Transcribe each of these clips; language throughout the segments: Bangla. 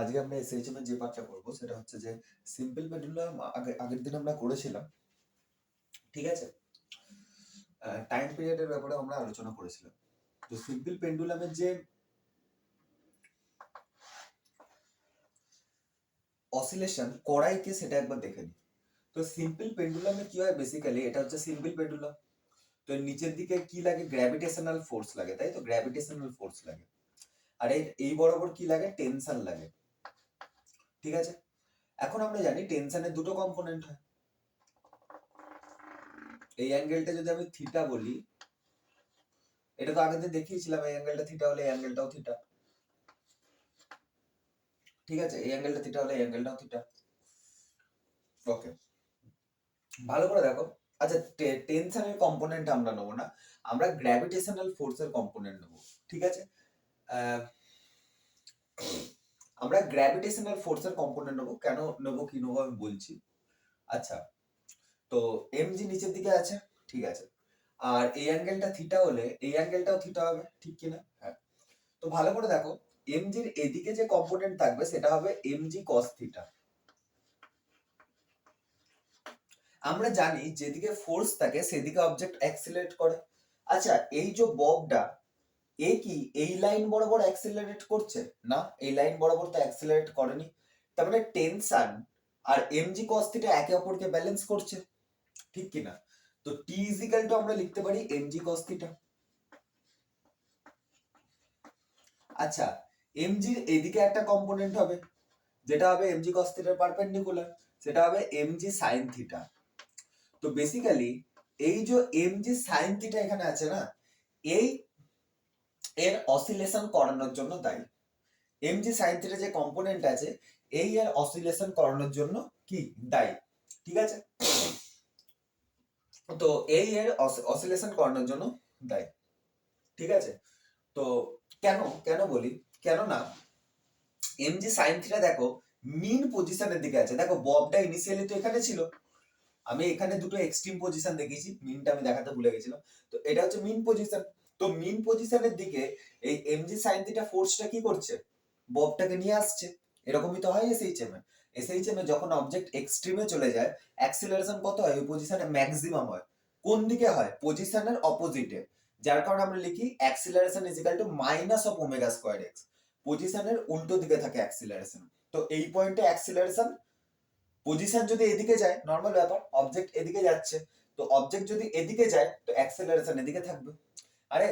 আজকে আমরা এসএইচএম এর যে পার্টটা করবো সেটা হচ্ছে যে সিম্পল পেন্ডুলাম আগের দিন আমরা করেছিলাম, ঠিক আছে। টাইম পিরিয়ডের ব্যাপারে আমরা আলোচনা করেছিলাম। তো সিম্পল পেন্ডুলামের যে অসিলেশন করাই কি সেটা একবার দেখে নিই। তো সিম্পল পেন্ডুলামে কি হয়, বেসিক্যালি এটা হচ্ছে সিম্পল পেন্ডুলাম। তো নিচের দিকে কি লাগে, গ্র্যাভিটেশনাল ফোর্স লাগে, তাই তো, গ্র্যাভিটেশনাল ফোর্স লাগে। আর এই বরাবর কি লাগে, টেনশন লাগে, ঠিক আছে। এখন আমরা জানি টেনশনের দুটো কম্পোনেন্ট হয়। এই অ্যাঙ্গেলটা যদি আমি থিটা বলি, এটা তো আগের দিন দেখিয়েছিলাম, এই অ্যাঙ্গেলটা থিটা হলে এই অ্যাঙ্গেলটাও থিটা, ঠিক আছে। এই অ্যাঙ্গেলটা থিটা হলে এই অ্যাঙ্গেলটাও থিটা। ওকে, ভালো করে দেখো। আচ্ছা, টেনশনের কম্পোনেন্ট আমরা নেবো না, আমরা গ্র্যাভিটেশনাল ফোর্সের কম্পোনেন্ট নেবো, ঠিক আছে। আমরা গ্র্যাভিটেশনাল ফোর্সের কম্পোনেন্ট নেবো। কেন নেবো, কি নেবো আমি বলছি। আচ্ছা, তো এমজি নিচের দিকে আছে, ঠিক আছে। আর এই অ্যাঙ্গেলটা থিটা হলে এই অ্যাঙ্গেলটাও থিটা হবে, ঠিক কিনা? হ্যাঁ। তো ভালো করে দেখো, এমজির এদিকে যে কম্পোনেন্ট থাকবে সেটা হবে এমজি কস থিটা। আমরা জানি যেদিকে ফোর্স থাকে সেদিকে অবজেক্ট অ্যাক্সিলারেট করে। আচ্ছা, এই যে ববটা, এ কি এই লাইন বরাবর অ্যাক্সিলারেট করছে? না, এই লাইন বরাবর তো অ্যাক্সিলারেট করেনি। তার মানে টেনশন আর এমজি কস থিটা একে অপরকে ব্যালেন্স করছে, ঠিক কিনা? তো টি ইজিক্যাল টু আমরা লিখতে পারি এমজি কস থিটা। আচ্ছা, এমজির এদিকে একটা কম্পোনেন্ট হবে যেটা হবে এমজি কস থিটার পারপেন্ডিকুলার, সেটা হবে এমজি সাইন থিটা। তো বেসিক্যালি এই যে এমজি সাইন থিটা এখানে আছে না, এই এর অসিলেশন করানোর জন্য দায়ী। এমজি সাইন থিটা যে কম্পোনেন্ট আছে এই এর অসিলেশন করানোর জন্য কি দায়ী, ঠিক আছে। তো এই এর অসিলেশন করানোর জন্য দায়ী, ঠিক আছে। তো কেন কেন বলি, কেন না, এমজি সাইন থিটা দেখো মিন পজিশনের দিকে আছে। দেখো ববটা ইনিশিয়ালি তো এখানে ছিল, আমি এখানে দুটো এক্সট্রিম পজিশন দেখিয়েছি, মিনটা আমি দেখাতে ভুলে গেছিলাম। তো এটা হচ্ছে মিন পজিশন। তো মিন পজিশনের দিকে এই এমজি সাইন থিটা ফোর্সটা কি করছে, ববটাকে নিয়ে আসছে। এরকমই তো হয় এসএইচএম এ। এসএইচএম এ যখন অবজেক্ট এক্সট্রিমে চলে যায়, অ্যাক্সিলারেশন কত হয়, ওই পজিশনে ম্যাক্সিমাম হয়। কোন দিকে হয়, পজিশনের অপোজিটে। যার কারণে আমরা লিখি acceleration is equal to minus of omega square x. পজিশনের উল্টো দিকে থাকে অ্যাক্সিলারেশন। তো এই পয়েন্টে অ্যাক্সিলারেশন, পজিশন যদি এদিকে যায় নর্মাল ব্যাপার, অবজেক্ট এদিকে যাচ্ছে, তো অবজেক্ট যদি এদিকে যায় তো অ্যাক্সেলারেশন এদিকে থাকবে। আরে,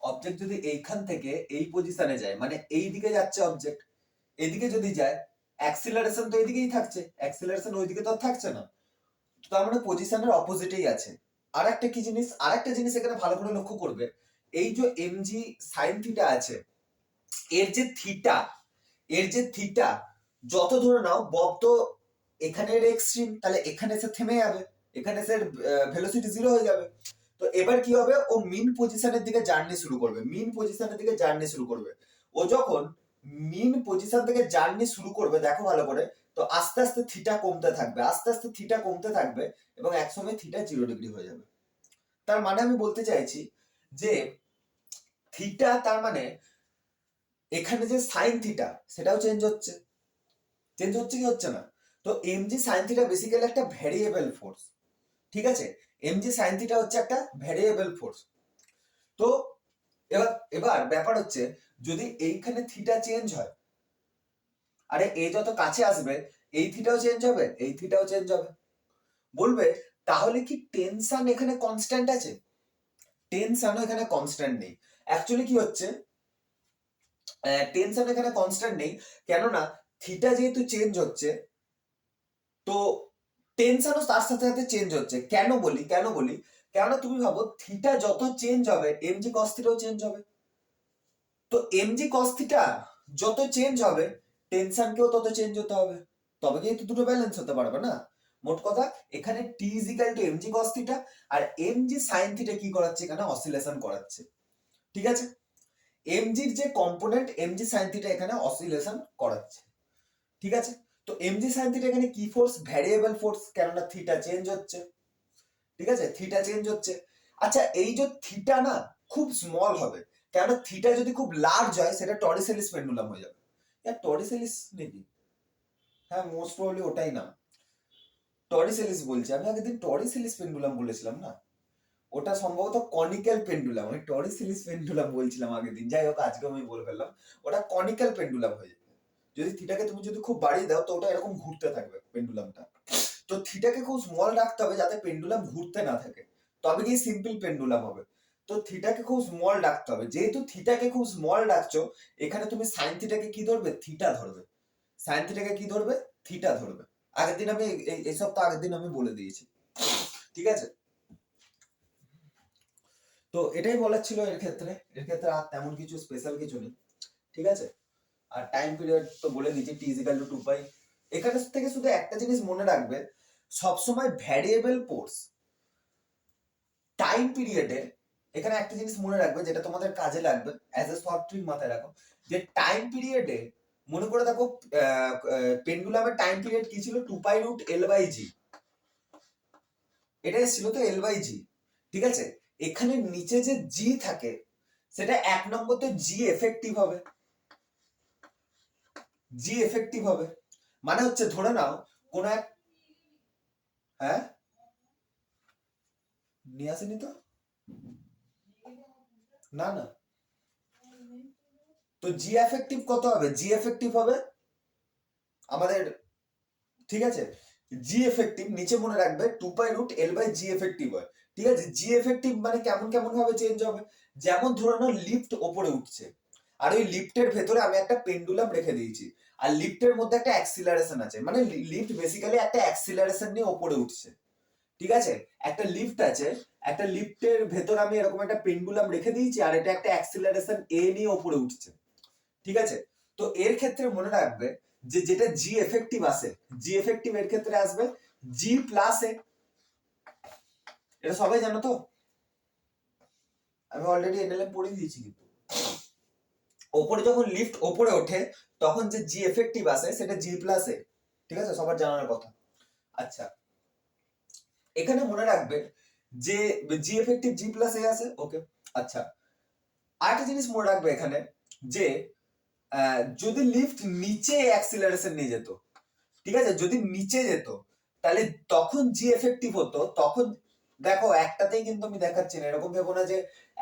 অবজেক্ট যদি এইখান থেকে এই পজিশনে যায় মানে এই দিকে যাচ্ছে অবজেক্ট, এদিকে যদি যায় অ্যাক্সিলারেশন তো এদিকেই থাকছে, অ্যাক্সিলারেশন ওইদিকে তো থাকছে না। তো তার মানে পজিশনের অপোজিটেই আছে। আর একটা কি জিনিস, আর একটা জিনিস এখানে ভালো করে লক্ষ্য করবে, এই যে এমজি সাইন থিটা আছে, এর যে থিটা, এর যে থিটা যত ধরে নাও, বব তো এখানের এক্সট্রিম, তাহলে এখানে এসে থেমে যাবে, এখানে এসে ভেলোসিটি জিরো হয়ে যাবে। তো এবার কি হবে, ও মিন পজিশনের দিকে জার্নি শুরু করবে, মিন পজিশনের দিকে জার্নি শুরু করবে। ও যখন মিন পজিশন থেকে জার্নি শুরু করবে, দেখো ভালো করে, তো আস্তে আস্তে থিটা কমতে থাকবে, আস্তে আস্তে থিটা কমতে থাকবে, এবং একসময় থিটা 0 ডিগ্রি হয়ে যাবে। তার মানে আমি বলতে চাইছি যে থিটা, তার মানে এখানে যে সাইন থিটা সেটাও চেঞ্জ হচ্ছে, চেঞ্জ হচ্ছে কি হচ্ছে না? তো এমজি সাইন থিটা বেসিক্যালি একটা ভ্যারিয়েবল ফোর্স, ঠিক আছে। এমজি সাইন থিটা হচ্ছে একটা ভ্যারিয়েবল ফোর্স। তো এবার এবার ব্যাপার হচ্ছে, যদি এইখানে থিটা চেঞ্জ হয়, আরে এ যত কাছে আসবে এই থিটাও চেঞ্জ হবে, এই থিটাও চেঞ্জ হবে। বলবে তাহলে কি টেনশন এখানে কনস্ট্যান্ট আছে? টেনশনও এখানে কনস্ট্যান্ট নেই। অ্যাকচুয়ালি কি হচ্ছে, টেনশন এখানে কনস্ট্যান্ট নেই, কেননা থিটা যেহেতু চেঞ্জ হচ্ছে, তো টেনশনও তার সাথে সাথে চেঞ্জ হচ্ছে। কেন বলি, কেন বলি, কেননা তুমি ভাবো থিটা যত চেঞ্জ হবে এমজি কস থিটাও চেঞ্জ হবে। তো এমজি কস থিটা যত চেঞ্জ হবে টেনশনকেও তত চেঞ্জ হতে হবে, তবে কিন্তু দুটো ব্যালেন্স হতে পারবে না। মোট কথা, এখানে T is equal to MG cos theta, আর এমজি সাইন থিটা কি করাচ্ছে, এখানে অসিলেশন করাচ্ছে, ঠিক আছে। এমজির যে কম্পোনেন্ট এমজি সাইন থিটা এখানে অসিলেশন করাচ্ছে, ঠিক আছে। তো এমজি সাইন থিটা এখানে কি ফোর্স, ভ্যারিয়েবল ফোর্স, কেননা থিটা চেঞ্জ হচ্ছে, ঠিক আছে, থিটা চেঞ্জ হচ্ছে। আচ্ছা, এই যে থিটা না খুব স্মল হবে, কেননা থিটা যদি খুব লার্জ হয় সেটা টরিসেলিস পেন্ডুলাম হয়ে যাবে। টরিসেলিস নাকি? হ্যাঁ, মোস্ট প্রবাবলি ওটাই না। টরিসেলিস বলছি আমি, আগের দিন টরিসেলিস পেন্ডুলাম বলেছিলাম না, ওটা সম্ভবত কনিক্যাল পেন্ডুলাম। আমি টরিসেলিস পেন্ডুলাম বলছিলাম আগের দিন, যাই হোক আজকে আমি বলে ফেললাম ওটা কনিক্যাল পেন্ডুলাম হয়ে যাবে। যদি থিটাকে তুমি যদি খুব বাড়িয়ে দাও তো ওটা এরকম ঘুরতে থাকবে পেন্ডুলামটা। তো থিটাকে খুব স্মল রাখতে হবে যাতে পেন্ডুলাম ঘুরতে না থাকে, তবে গিয়ে সিম্পল পেন্ডুলাম হবে। তো থিটাকে খুব স্মল রাখতে হবে, যেহেতু থিটাকে খুব স্মল রাখছো, এখানে তুমি সাইন থিটাকে কি ধরবে? থিটা ধরবে। সাইন থিটাকে কি ধরবে? থিটা ধরবে। আগের দিন আমি এই সপ্তাহ আগের দিন আমি বলে দিয়েছি, ঠিক আছে? তো এটাই বলার ছিল এর ক্ষেত্রে। এর ক্ষেত্রে আর তেমন কিছু স্পেশাল কিছু নেই, ঠিক আছে? আর টাইম পিরিয়ড তো বলে দিয়েছি, টি ইজ ইকুয়াল টু 2 পাই। এখানে থেকে শুধু একটা জিনিস মনে রাখবে, সবসময় ভ্যারিয়েবল পোর্স টাইম পিরিয়ডে, এখানে একটা জিনিস মনে রাখবে যেটা তোমাদের কাজে লাগবে অ্যাজ এ শর্ট ট্রিক মাথায় রাখো, যে টাইম পিরিয়ডে মনে করে দেখো পেন্ডুলামের টাইম পিরিয়ড কি ছিল? 2 পাই√L/G। এটা ছিল তো L/G, ঠিক আছে? এখানে নিচে যে জি থাকে সেটা 1 নম্বর তো জি এফেক্টিভ হবে। জি এফেক্টিভ হবে মানে হচ্ছে ধরে নাও কোন এক, হ্যাঁ নিয়ে আসেনি তো, না না, তো জি এফেক্টিভ কত হবে? জি এফেক্টিভ হবে আমাদের, ঠিক আছে? জি এফেক্টিভ নিচে মনে রাখবে 2 পাই√L/G এফেক্টিভ হয়, ঠিক আছে? জি এফেক্টিভ মানে কেমন কেমন ভাবে চেঞ্জ হবে, যেমন ধরে নাও লিফট ওপরে উঠছে, আর ওই লিফটের ভেতরে আমি একটা পেন্ডুলাম রেখে দিয়েছি, আর লিফটের মধ্যে একটা অ্যাক্সিলারেশন আছে, মানে লিফট বেসিক্যালি একটা অ্যাক্সিলারেশন নিয়ে ওপরে উঠছে, ঠিক আছে? একটা লিফট আছে, একটা লিফটের ভেতর আমি এরকম একটা পেন্ডুলাম রেখে দিয়েছি, আর এটা একটা অ্যাক্সিলারেশন এ নিয়ে ওপরে উঠছে, ঠিক আছে? তো এর ক্ষেত্রে মনে রাখবে যে যেটা জি এফেক্টিভ আসে, জি এফেক্টিভ এর ক্ষেত্রে আসবে G+A। এটা সবাই জানো তো, আমি অলরেডি এনএলএম পড়িয়ে দিয়েছি। কিন্তু ওপরে যখন লিফট ওপরে ওঠে তখন যে জি এফেক্টিভ আসে সেটা G+A, ঠিক আছে? সবার জানার কথা। আচ্ছা, এখানে মনে রাখবে যে জি এফেক্টিভ G+A আছে, ওকে? আচ্ছা, আরেকটা জিনিস মনে রাখবে এখানে, যে যদি লিফট নিচে অ্যাক্সিলারেশন নিয়ে যেত, ঠিক আছে? যদি নিচে যেত তাহলে তখন জি এফেক্টিভ হতো, তখন দেখো একটাতেই কিন্তু আমি দেখাচ্ছি না, এরকম ভেবো না যে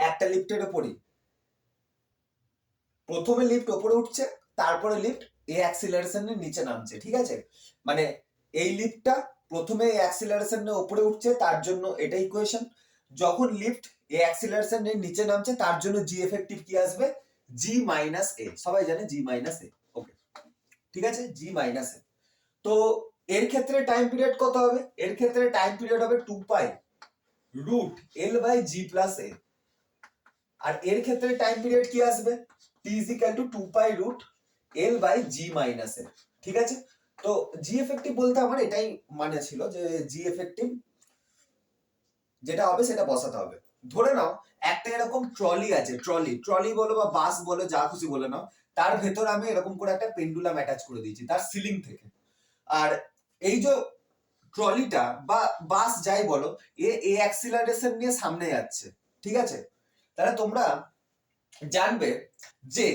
একটা লিফটের উপরই প্রথমে লিফট ওপরে উঠছে, তারপরে লিফট এই অ্যাক্সিলারেশনের নিচে নামছে, ঠিক আছে? মানে এই লিফটটা প্রথমে এই অ্যাক্সিলারেশনের উপরে উঠছে, তার জন্য এটা ইকুয়েশন। যখন লিফট এই অ্যাক্সিলারেশনের নিচে নামছে তার জন্য জি এফেক্টিভ কি আসবে? G-A। সবাই জানে G-A, ওকে, ঠিক আছে? G-A। তো এর ক্ষেত্রে টাইম পিরিয়ড কত হবে? এর ক্ষেত্রে টাইম পিরিয়ড হবে 2 পাই√L/G+A। আর এর ক্ষেত্রে টাইম পিরিয়ড কি আসবে? T is equal to 2 পাই√L/G-A, ঠিক আছে? তো জি এফেক্টিভ বলতে আমার এটাই মানে ছিল যে জি এফেক্টিভ যেটা হবে সেটা বসাতে হবে। ধরে নাও একটা এরকম ট্রলি আছে, ট্রলি বলো বা বাস বলো, যা খুশি বলে নাও, তার ভেতর আমি এরকম করে একটা পেন্ডুলাম অ্যাটাচ করে দিয়েছি তার সিলিং থেকে। আর এই যে ট্রলিটা বা বাস যাই বলো, এ অ্যাক্সিলারেশন নিয়ে সামনে যাচ্ছে, ঠিক আছে? তাহলে তোমরা জানবে যে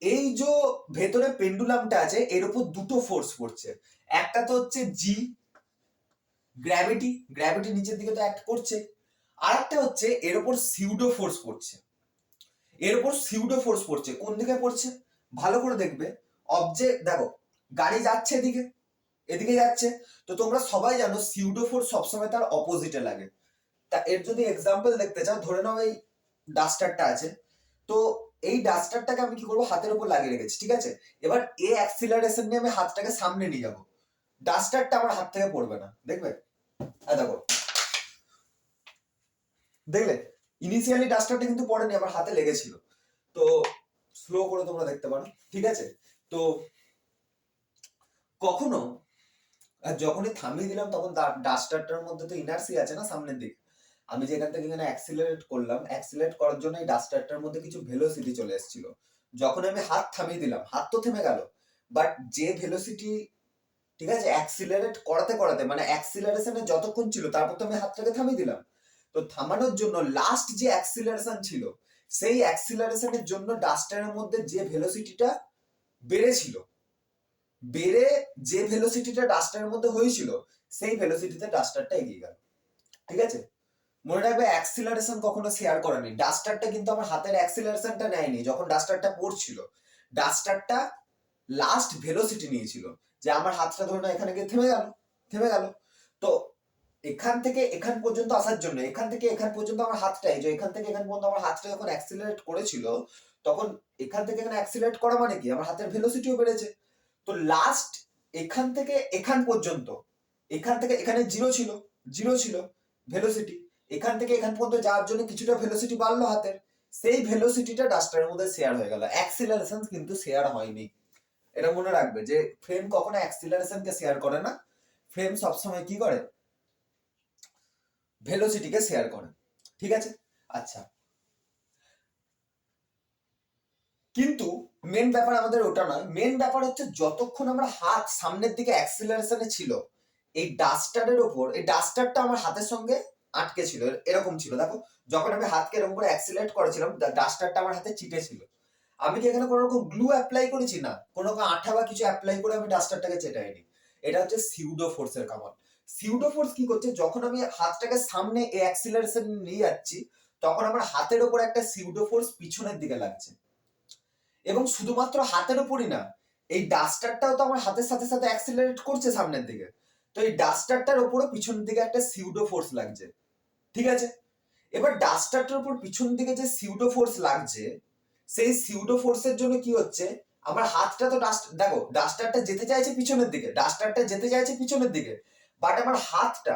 এই যে ভেতরে পেন্ডুলামটা আছে এর উপর দুটো ফোর্স পড়ছে। একটা তো হচ্ছে জি, গ্র্যাভিটি নিচের দিকে তো অ্যাক্ট করছে, আর একটা হচ্ছে এর উপর সিউডো ফোর্স পড়ছে। এর উপর সিউডো ফোর্স পড়ছে কোন দিকে পড়ছে? ভালো করে দেখবে, অবজেক্ট দেখো, গাড়ি যাচ্ছে এদিকে, এদিকে যাচ্ছে, তো তোমরা সবাই জানো সিউডো ফোর্স সবসময় তার অপোজিটে লাগে। তা এর যদি এক্সাম্পল দেখতে চাও, ধরে নাও এই ডাস্টারটা আছে, তো এই ডাস্টারটাকে আমি কি করবো? হাতের উপর লাগিয়ে রেখেছি, ঠিক আছে? এবার এ অ্যাক্সিলারেশন নিয়ে আমি হাতটাকে সামনে নিয়ে যাবো, ডাস্টারটা আমার হাত থেকে পড়বে না, দেখবে? দেখো, দেখলে ইনিশিয়ালি ডাস্টারটা কিন্তু পড়েনি, আমার হাতে লেগেছিল। তো স্লো করে তোমরা দেখতে পারো, ঠিক আছে? তো কখনো যখনই থামিয়ে দিলাম তখন ডাস্টারটার মধ্যে তো ইনার্সি আছে না সামনের দিকে, আমি যে এখান থেকে এখানে অ্যাক্সিলারেট করলাম, অ্যাক্সিলারেট করার জন্য এই ডাস্টারটার মধ্যে কিছু ভেলোসিটি চলে এসেছিল। যখন আমি হাত থামিয়ে দিলাম হাত তো থেমে গেল, বাট যে ভেলোসিটি, ঠিক আছে, অ্যাক্সিলারেট করাতে করাতে মানে অ্যাক্সিলারেশনে যতক্ষণ ছিল তারপর তো আমি হাতটাকে থামিয়ে দিলাম, তো থামানোর জন্য লাস্ট যে অ্যাক্সিলারেশন ছিল সেই অ্যাক্সিলারেশনের জন্য ডাস্টারের মধ্যে যে ভেলোসিটিটা বেড়েছিল, বেড়ে যে ভেলোসিটিটা ডাস্টারের মধ্যে হয়েছিল সেই ভেলোসিটিতে ডাস্টারটা এগিয়ে গেল। ঠিক আছে, মনে রাখবে অ্যাক্সিলারেশন কখনো শেয়ার করেনি। ডাস্টারটা কিন্তু আমার হাতের অ্যাক্সিলারেশনটা নেয়নি যখন ডাস্টারটা পড়ছিল, ডাস্টারটা লাস্ট ভেলোসিটি নিয়েছিল, যে আমার হাতটা ধরে না এখানে গিয়ে থেমে গেল, থেমে গেল। তো এখান থেকে এখান পর্যন্ত আসার জন্য, এখান থেকে এখান পর্যন্ত আমার হাতটাই, যে এখান থেকে এখান পর্যন্ত আমার হাতটা যখন অ্যাক্সিলারেট করেছিল, তখন এখান থেকে এখানে অ্যাক্সিলারেট করা মানে কি আমার হাতের ভেলোসিটিও বেড়েছে। তো লাস্ট এখান থেকে এখান পর্যন্ত, এখান থেকে এখানে জিরো ছিল, জিরো ছিল ভেলোসিটি, এখান থেকে এখান পর্যন্ত যাওয়ার জন্য কিছুটা ভেলোসিটি বাড়লো হাতের, সেই ভেলোসিটিটা ডাস্টারের মধ্যে শেয়ার হয়ে গেল, অ্যাক্সিলারেশন কিন্তু শেয়ার হয়নি। এটা মনে রাখবে যে ফ্রেম কখনো অ্যাক্সিলারেশনকে শেয়ার করে না, ফ্রেম সবসময় কি করে, ভেলোসিটিকে শেয়ার করে। ঠিক আছে, আচ্ছা, কিন্তু মেন ব্যাপার আমাদের ওটা নয়, মেন ব্যাপার হচ্ছে যতক্ষণ আমরা হাত সামনের দিকে অ্যাক্সিলারেশনে ছিল, এই ডাস্টারের ওপর, এই ডাস্টারটা আমার হাতের সঙ্গে আটকে ছিল, এরকম ছিল দেখো, যখন আমি হাতকে এরকম করে অ্যাক্সিলারেট করেছিলাম ডাস্টারটা আমার হাতে চিটে ছিল। আমি কি এখানে কোনো রকম গ্লু অ্যাপ্লাই করেছি? না, কোনো রকম আঠা বা কিছু অ্যাপ্লাই করে আমি ডাস্টারটাকে চেটাইনি। এটা হচ্ছে সিউডো ফোর্সের কামাল। সিউডো ফোর্স কি করছে, যখন আমি হাতটাকে সামনে এই অ্যাক্সিলারেশন নিয়ে যাচ্ছি, তখন আমার হাতের ওপর একটা সিউডো ফোর্স পিছনের দিকে লাগছে, এবং শুধুমাত্র হাতের ওপরই না, এই ডাস্টারটাও তো আমার হাতের সাথে সাথে অ্যাক্সিলারেট করছে সামনের দিকে, তো এই ডাস্টারটার ওপরও পিছনের দিকে একটা সিউডো ফোর্স লাগছে। ঠিক আছে, এবার ডাস্টারটার উপর পিছন দিকে যে সিউডো ফোর্স লাগছে, সেই সিউডো ফোর্সের জন্য কি হচ্ছে, আমার হাতটা তো দেখো ডাস্টারটা যেতে চাইছে পিছনের দিকে, ডাস্টারটা যেতে চাইছে পিছনের দিকে, বাট আমার হাতটা,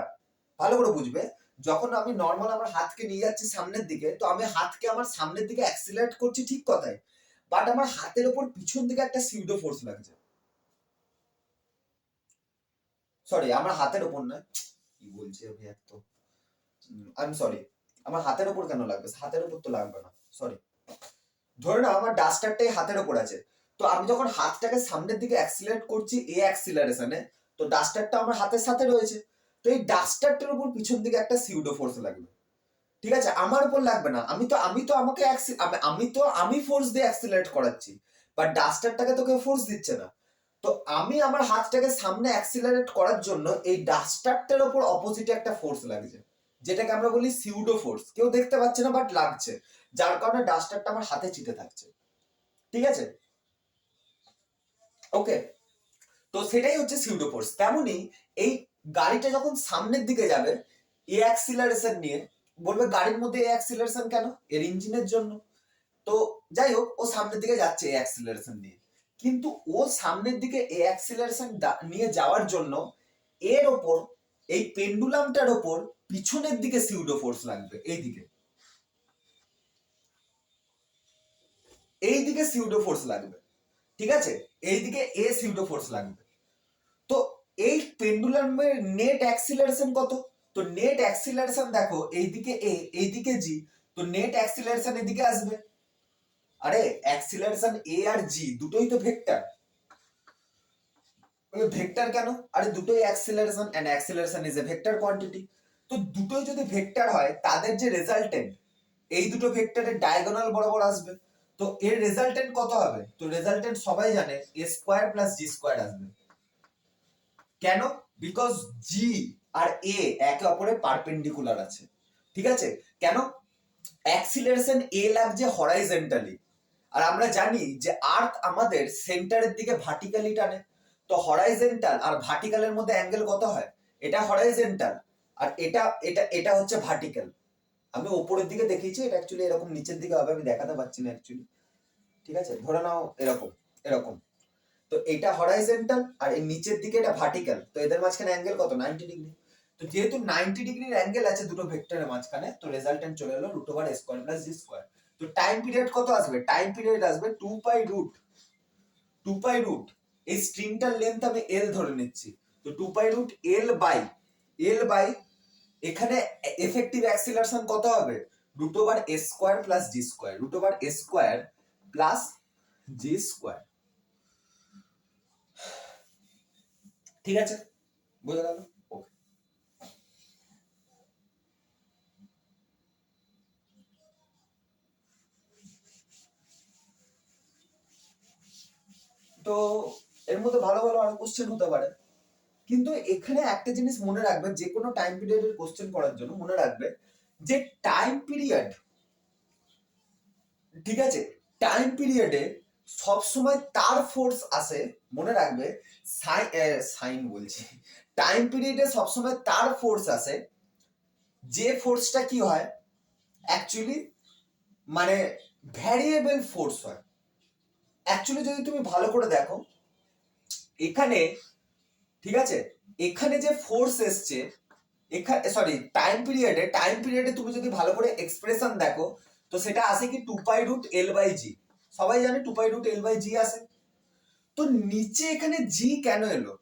ভালো করে বুঝবে, যখন আমি নর্মাল আমার হাতকে নিয়ে যাচ্ছি সামনের দিকে, তো আমি হাতকে আমার সামনের দিকে অ্যাক্সিলারেট করছি ঠিক কথাই, বাট আমার হাতের ওপর পিছন দিকে একটা সিউডো ফোর্স লাগছে। সরি, আমার হাতের ওপর না, কি বলছি আমি এত, আই এম সরি, আমার হাতের ওপর কেন লাগবে, হাতের ওপর তো লাগবে না, সরি। ধরে না আমার ডাস্টারটাই হাতের ওপর আছে, তো আমি যখন হাতটাকে সামনের দিকে অ্যাক্সিলারেট করছি এ অ্যাক্সিলারেশনে, তো ডাস্টারটা আমার হাতের সাথে রয়েছে, তো এই ডাস্টারটার উপর পিছন দিকে একটা সিউডো ফোর্স লাগবে। ঠিক আছে, আমার উপর লাগবে না, আমি তো আমাকে আমি ফোর্স দিয়ে অ্যাক্সিলারেট করাচ্ছি, বাট ডাস্টারটাকে তো কেউ ফোর্স দিচ্ছে না। তো আমি আমার হাতটাকে সামনে অ্যাক্সিলারেট করার জন্য এই ডাস্টারটার উপর অপোজিটে একটা ফোর্স লাগছে, যেটাকে আমরা বলি সিউডো ফোর্স, কেউ দেখতে পাচ্ছে না বাট লাগছে, যার কারণে ডাস্টারটা আমার হাতে চিটে থাকছে। ঠিক আছে, ওকে, তো সেটাই হচ্ছে সিউডো ফোর্স। তেমনি এই গাড়িটা যখন সামনের দিকে যাবে এ অ্যাক্সিলারেশন নিয়ে, বলবে গাড়ির মধ্যে এ অ্যাক্সিলারেশন কেন, এর ইঞ্জিনের জন্য। তো যাই হোক, ও সামনের দিকে যাচ্ছে এ অ্যাক্সিলারেশন নিয়ে, কিন্তু ও সামনের দিকে এ অ্যাক্সিলারেশন নিয়ে যাওয়ার জন্য এর ওপর, এই পেন্ডুলামটার ওপর পিছনের দিকে সিউডো ফোর্স লাগবে, এইদিকে, এইদিকে সিউডো ফোর্স লাগবে। ঠিক আছে, এইদিকে এ সিউডো ফোর্স লাগবে। তো এই পেন্ডুলামের নেট অ্যাক্সিলারেশন কত, তো নেট অ্যাক্সিলারেশন দেখো, এইদিকে এ এইদিকে জি, তো নেট অ্যাক্সিলারেশন এদিকে আসবে। আরে অ্যাক্সিলারেশন এ আর জি দুটোই তো ভেক্টর, ভেক্টর কেন, আরে দুটোই acceleration, and acceleration is a vector quantity. তো দুটোই যদি ভেক্টর হয়, তাদের যে রেজাল্টেন্ট, এই দুটো ভেক্টরের ডায়াগোনাল বরাবর আসবে, তো এর রেজাল্টেন্ট কত হবে, তো রেজাল্টেন্ট সবাই জানে এ স্কোয়ার প্লাস জি স্কোয়ার আসবে। কেন, বিকজ জি আর এ একে অপরের পারপেন্ডিকুলার আছে। ঠিক আছে, কেন, অ্যাক্সিলারেশন এ লাগছে হরাইজন্টালি, আর আমরা জানি যে আর্থ আমাদের সেন্টারের দিকে ভার্টিক্যালি টানে, তো হরাইজন্টাল আর ভার্টিক্যালের মধ্যে অ্যাঙ্গেল কত হয়, এটা হরাইজন্টাল, আর এটা এটা এটা হচ্ছে ভার্টিক্যাল। আমি উপরের দিকে দেখিয়েছি, এটা অ্যাকচুয়ালি এরকম নিচের দিকে হবে, আমি দেখাতে পারছি না অ্যাকচুয়ালি। ঠিক আছে, ধরে নাও এরকম, এরকম, তো এটা হরাইজন্টাল আর এই নিচের দিকে এটা ভার্টিক্যাল, তো এদের মাঝখানে অ্যাঙ্গেল কত, 90 ডিগ্রি। তো যেহেতু 90 ডিগ্রির অ্যাঙ্গেল আছে দুটো ভেক্টরের মাঝখানে, তো রেজাল্টেন্ট চলে এলো root over a square plus G square. তো টাইম পিরিয়ড কত আসবে, টাইম পিরিয়ড আসবে 2 পাই রুট, এই স্ট্রিংটার লেন্থ আমি এল ধরে নিচ্ছি, তো 2 পাই রুট এল বাই এখানে এফেক্টিভ অ্যাক্সিলারেশন কত হবে, root over a square plus G square, root over a square plus G square. ঠিক আছে, বোঝা গেল, ওকে। তো এর মধ্যে ভালো ভালো আরো কোশ্চেন হতে পারে, কিন্তু এখানে একটা জিনিস মনে রাখবে, যে কোনো টাইম পিরিয়ডের কোশ্চেন করার জন্য মনে রাখবে যে টাইম পিরিয়ড, ঠিক আছে, টাইম পিরিয়ডে সবসময় তার ফোর্স আসে, মনে রাখবে, সাইন বলছি, টাইম পিরিয়ডে সবসময় তার ফোর্স আসে, যে ফোর্সটা কি হয় অ্যাকচুয়ালি মানে ভ্যারিয়েবল ফোর্স হয়। অ্যাকচুয়ালি যদি তুমি ভালো করে দেখো এখানে, ঠিক আছে, এখানে যে ফোর্স এসছে এখানে, সরি, টাইম পিরিয়ডে তুমি যদি ভালো করে এক্সপ্রেশন দেখো তো সেটা আসে কি 2π√L/g, সবাই জানে 2π√L/g আসে। তো নিচে এখানে জি কেন এলো,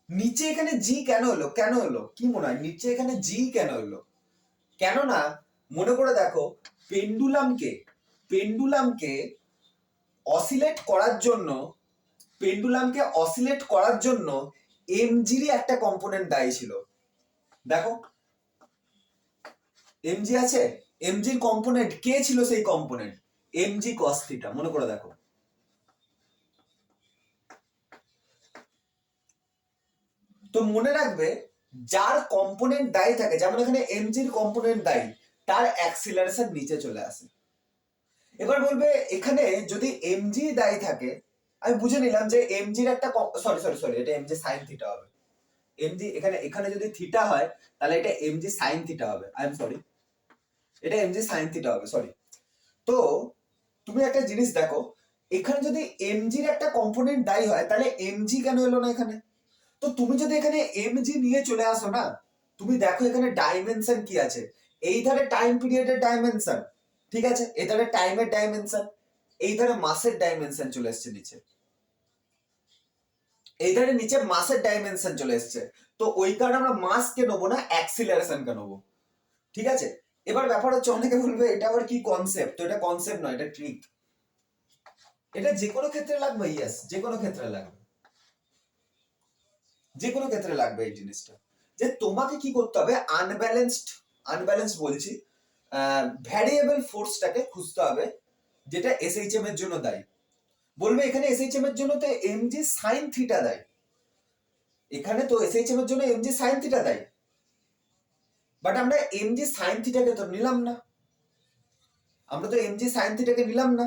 নিচে এখানে জি কেন এলো, কেন এলো কি মনে হয় নিচে এখানে জি কেন এলো? কেননা মনে করে দেখো, পেন্ডুলামকে অসিলেট করার জন্য, এমজিরই একটা কম্পোনেন্ট দায়ী ছিল। দেখো এমজি আছে, এমজির কম্পোনেন্ট কে ছিল? সেই কম্পোনেন্ট এমজি কস থিটা, মনে করে দেখো। তো মনে রাখবে যার কম্পোনেন্ট দায়ী থাকে, যেমন এখানে এমজির কম্পোনেন্ট দায়ী, তার অ্যাক্সিলারেশন নিচে চলে আসে। এবার বলবে এখানে যদি এমজি দায়ী থাকে, আমি বুঝে নিলাম যে এমজির একটা, সরি সরি সরি, এটা এমজি সাইন থিটা হবে। এমজি এখানে এখানে যদি থিটা হয় তাহলে এটা এমজি সাইন থিটা হবে, আই এম সরি, এটা এমজি সাইন থিটা হবে, সরি। তো তুমি একটা জিনিস দেখো, এখানে যদি এমজির একটা কম্পোনেন্ট দায়ী হয় তাহলে এমজি কেন এলো না এখানে? তো তুমি যদি এখানে এমজি নিয়ে চলে আসো না, তুমি দেখো এখানে ডাইমেনশন কি আছে, এই ধারে টাইম পিরিয়ডের ডাইমেনশন, ঠিক আছে, এই ধারে টাইমের ডাইমেনশন, এই ধারে মাসের ডাইমেনশন চলে এসছে নিচে, এই ধারে নিচে মাসের ডাইমেনশন চলে এসছে। তো ওই কারণে আমরা মাসকে নেবো না, অ্যাক্সিলারেশনকে নেবো, ঠিক আছে। এবার ব্যাপার হচ্ছে অনেকে বলবে এটা আবার কি কনসেপ্ট, তো এটা কনসেপ্ট নয়, এটা ট্রিক। এটা যে কোনো ক্ষেত্রে লাগবে, ইয়েস, যে কোনো ক্ষেত্রে লাগবে, যে কোনো ক্ষেত্রে লাগবে এই জিনিসটা, যে তোমাকে কি করতে হবে, আনব্যালেন্সড বলছি, ভ্যারিয়েবল ফোর্সটাকে খুঁজতে হবে যেটা এসএইচএম এর জন্য দায়ী। বলবে এখানে এসএইচএম এর জন্য তো এমজি সাইন থিটা দায়ী, এখানে তো এসএইচএম এর জন্য এমজি সাইন থিটা দায়ী, বাট আমরা এমজি সাইন থিটাকে তো নিলাম না, আমরা তো এমজি সাইন থিটাকে নিলাম না,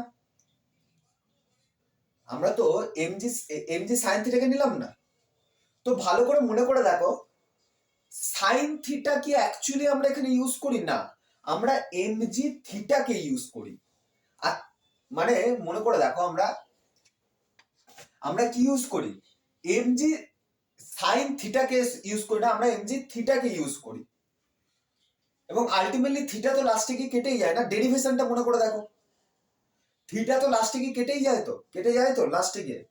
আমরা তো এমজি সাইন থিটাকে নিলাম না। তো ভালো করে মনে করে দেখো, সাইন থিটা কি অ্যাকচুয়ালি আমরা এখানে ইউজ করি না, আমরা এমজি থিটাকে ইউজ করি। আর মানে মনে করে দেখো, আমরা আমরা কি ইউজ করি, এমজি সাইন থিটাকে ইউজ করি না, আমরা এমজি থিটাকে ইউজ করি। এবং আলটিমেটলি থিটা তো লাস্টে কি কেটেই যায় না, ডেরিভেশনটা মনে করে দেখো, থিটা তো লাস্টে কি কেটেই যায়, তো কেটে যায়, তো লাস্টে গিয়ে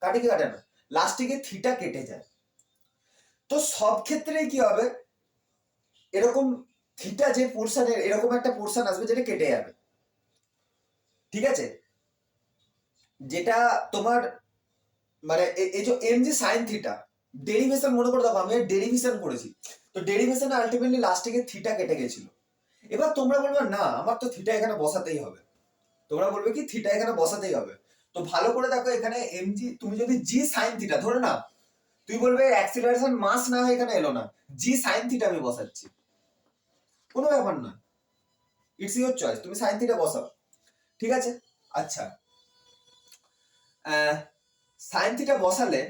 কাটে কি কাটে না, লাস্টে গিয়ে থিটা কেটে যায়। তো সব ক্ষেত্রেই কি হবে, এরকম থিটা যে পোর্শনের এরকম একটা পোর্শন আসবে যেটা কেটে যাবে, ঠিক আছে, যেটা তোমার মানে এই যে এমজি সাইন থিটা ডেরিভেশন, মনে করে দেখো আমি ডেরিভেশন করেছি, তো ডেরিভেশনে আলটিমেটলি লাস্টে গিয়ে থিটা কেটে গেছিল। এবার তোমরা বলবে না আমার তো থিটা এখানে বসাতেই হবে, তোমরা বলবে কি থিটা এখানে বসাতেই হবে। তো ভালো করে দেখো এখানে এমজি, তুমি যদি জি সাইন থিটা ধরে নাও, তুই বলবে অ্যাক্সিলারেশন মাস না হয় এখানে এলো না, জি সাইন থিটা আমি বসাচ্ছি, কোনো ব্যাপার না, ইটস ইউর চয়েস, তুমি সাইন থিটা বসাও, ঠিক আছে। আচ্ছা, সাইন থিটা বসালে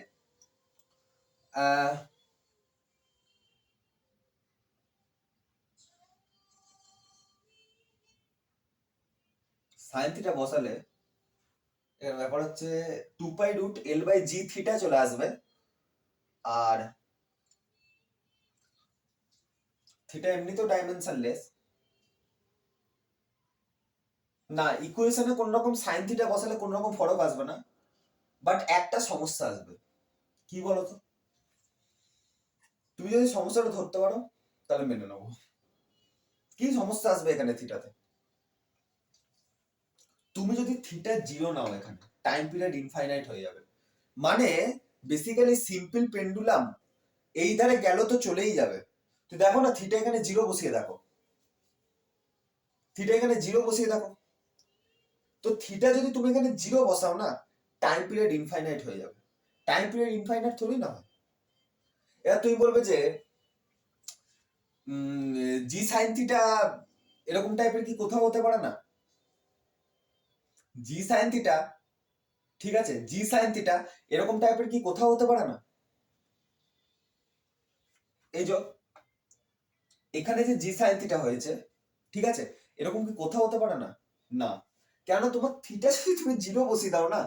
সাইন থিটা বসালে এর ব্যাপার হচ্ছে 2π√L/g থিটা চলে আসবে, আর থিটা এমনিতেও ডাইমেনশনলেস না, ইকুয়েশনে কোন রকম সাইন থিটা বসালে কোন রকম ফরক আসবে না, বাট একটা সমস্যা আসবে, কি বলতো, তুমি যদি সমস্যাটা ধরতে পারো তাহলে মেনে নেবো। কি সমস্যা আসবে এখানে থিটাতে, তুমি যদি থিটা জিরো নাও এখানে টাইম পিরিয়ড ইনফাইনাইট হয়ে যাবে, মানে বেসিক্যালি সিম্পল পেন্ডুলাম এই ধারে গেল তো চলেই যাবে। তো দেখো না থিটা এখানে জিরো বসিয়ে দেখো, থিটা এখানে জিরো বসিয়ে দেখো, তো থিটা যদি তুমি এখানে জিরো বসাও না, টাইম পিরিয়ড ইনফাইনাইট হয়ে যাবে। টাইম পিরিয়ড ইনফাইনাইট থোড়ি না হয়। এবার তুমি বলবে যে জি সাইন থিটা এরকম টাইপের কি কোথাও হতে পারে না? জি সাইন থিটা, ঠিক আছে, জি সাইন থিটা এরকম টাইপের কি কোথাও হতে পারে না? এই যে এখানে যে জি সাইন থিটা হয়েছে, ঠিক আছে, এরকম কি কোথাও হতে পারে না? না। কেন? তোমার থিটা যদি তুমি জিরো বসিয়ে দাও না,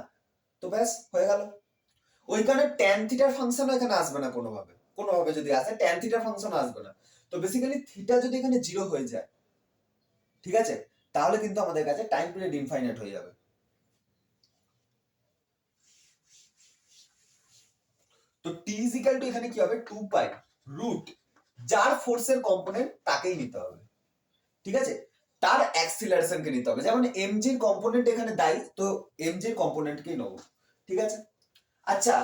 তো ব্যাস হয়ে গেল। ওইখানে ট্যান থিটার ফাংশনও এখানে আসবে না কোনোভাবে। কোনোভাবে যদি আসে ট্যান থিটার ফাংশন আসবে না। তো বেসিক্যালি থিটা যদি এখানে জিরো হয়ে যায়, ঠিক আছে, তাহলে কিন্তু আমাদের কাছে টাইম পিরিয়ড ইনফাইনাইট হয়ে যাবে। তো টি ইজ ইকুয়াল টু এখানে কি হবে? 2 পাই রুট যার ফোর্সের কম্পোনেন্ট তাকেই নিতে হবে, ঠিক আছে, তার অ্যাক্সিলারেশনকে নিতে হবে। যেমন এমজির কম্পোনেন্ট এখানে দায়ী, তো এমজির কম্পোনেন্টকেই নেবো, ঠিক আছে। আচ্ছা,